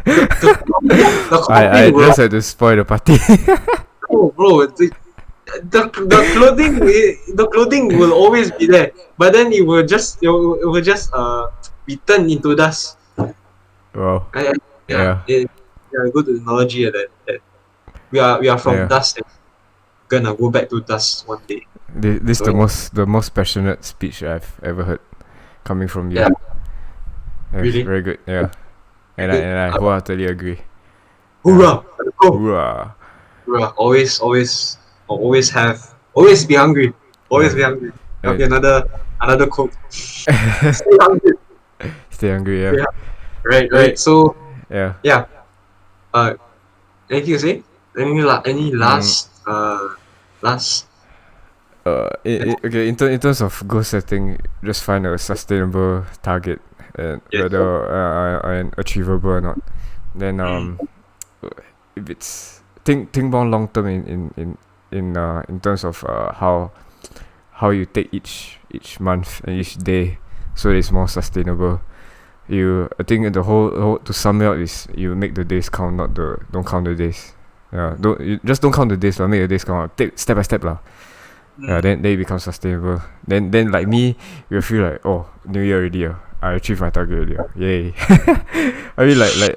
the I coffin will, just had to spoil the party. bro, the clothing will always be there, but then it will just be turned into dust. Wow. I, yeah, Yeah. yeah, good analogy that we are from Yeah. dust and gonna go back to dust one day. This So the most passionate speech I've ever heard coming from you. yeah, Yes, really, very good. Yeah. very And good. I wholeheartedly agree. Yeah. Hoorah! Let's go! Hoorah. Hoorah! Always be hungry. Always Yeah. be hungry. That'll be And another quote. Stay hungry. stay hungry, yeah. Stay hungry. Right, Wait. right. So Yeah. yeah. Uh, anything to say? Any Mm, last okay, in terms of goal setting, just find a sustainable target and yes. whether and achievable or not. Then if it's think more long term in terms of how you take each month and each day, so it's more sustainable. I think the whole to sum it up is you make the days count, not the don't count the days. Yeah, don't count the days, but make the days count. Take step by step lah. Yeah, Mm. then it becomes sustainable. Then like me, you feel like, oh, new year already. I achieved my target already. Yay. I mean like like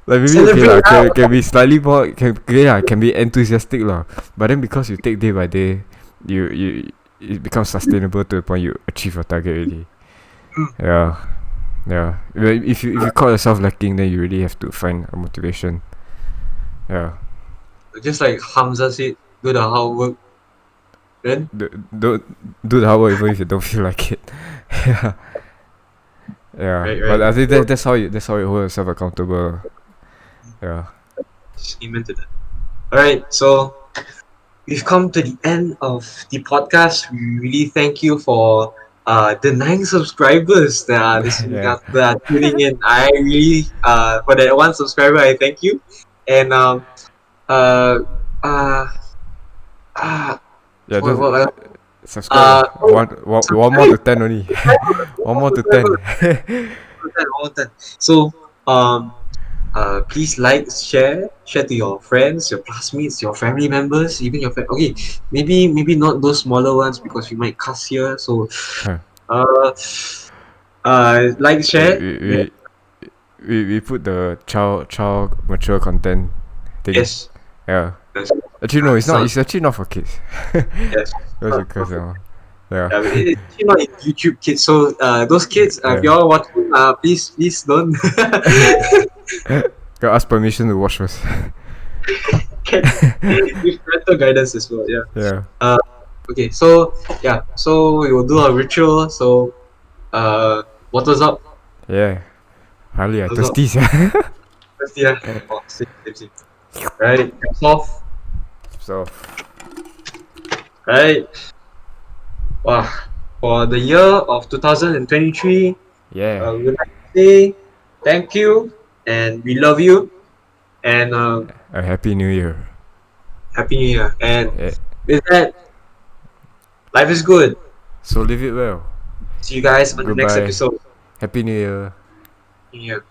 maybe okay Celebrate lah, now. can be slightly more can be enthusiastic lah. But then because you take day by day, you it becomes sustainable to the point you achieve your target already. Mm. Yeah. Yeah. If you caught yourself lacking, then you really have to find a motivation. Yeah. Just like Hamza said, do the hard work. Then Don't do the hard work even if you don't feel like it. Yeah. Yeah. right, But right. I think that's how you hold yourself accountable. Yeah. Amen to that. All right. So we've come to the end of the podcast. We really thank you for the 9 subscribers that are listening Yeah. out, that are tuning in. I really for that one subscriber, I thank you. And uh uh uh Yeah, what, just what, uh, subscribe lah. One more subscribe. to 10 only. One more to 10. Subscriber. All that. So please like, share to your friends, your classmates, your family members, even your okay, maybe not those smaller ones because we might cuss here. So Huh. uh like, we, share. we, Yeah. we, we put the child mature content thing. Yes. Yeah. Yes. Actually no, It's not. it's actually not for kids. Yes. That's because yeah. It's actually not in YouTube Kids. So those kids, if Yeah. you're watching, please don't Gotta ask permission to watch first. get give parental guidance as well. Yeah. Yeah. Okay. So yeah. So we will do a ritual. So waters up. Yeah. Hardly I Waters up. thirsty sia. Yeah. Oh, same. Right. That's off. So Right. Wow. For the year of 2023, yeah. we would like to say thank you and we love you and A happy new year. happy new year. And Yeah. with that, life is good. So live it well. See you guys on the next Goodbye. episode. Happy new year. New year.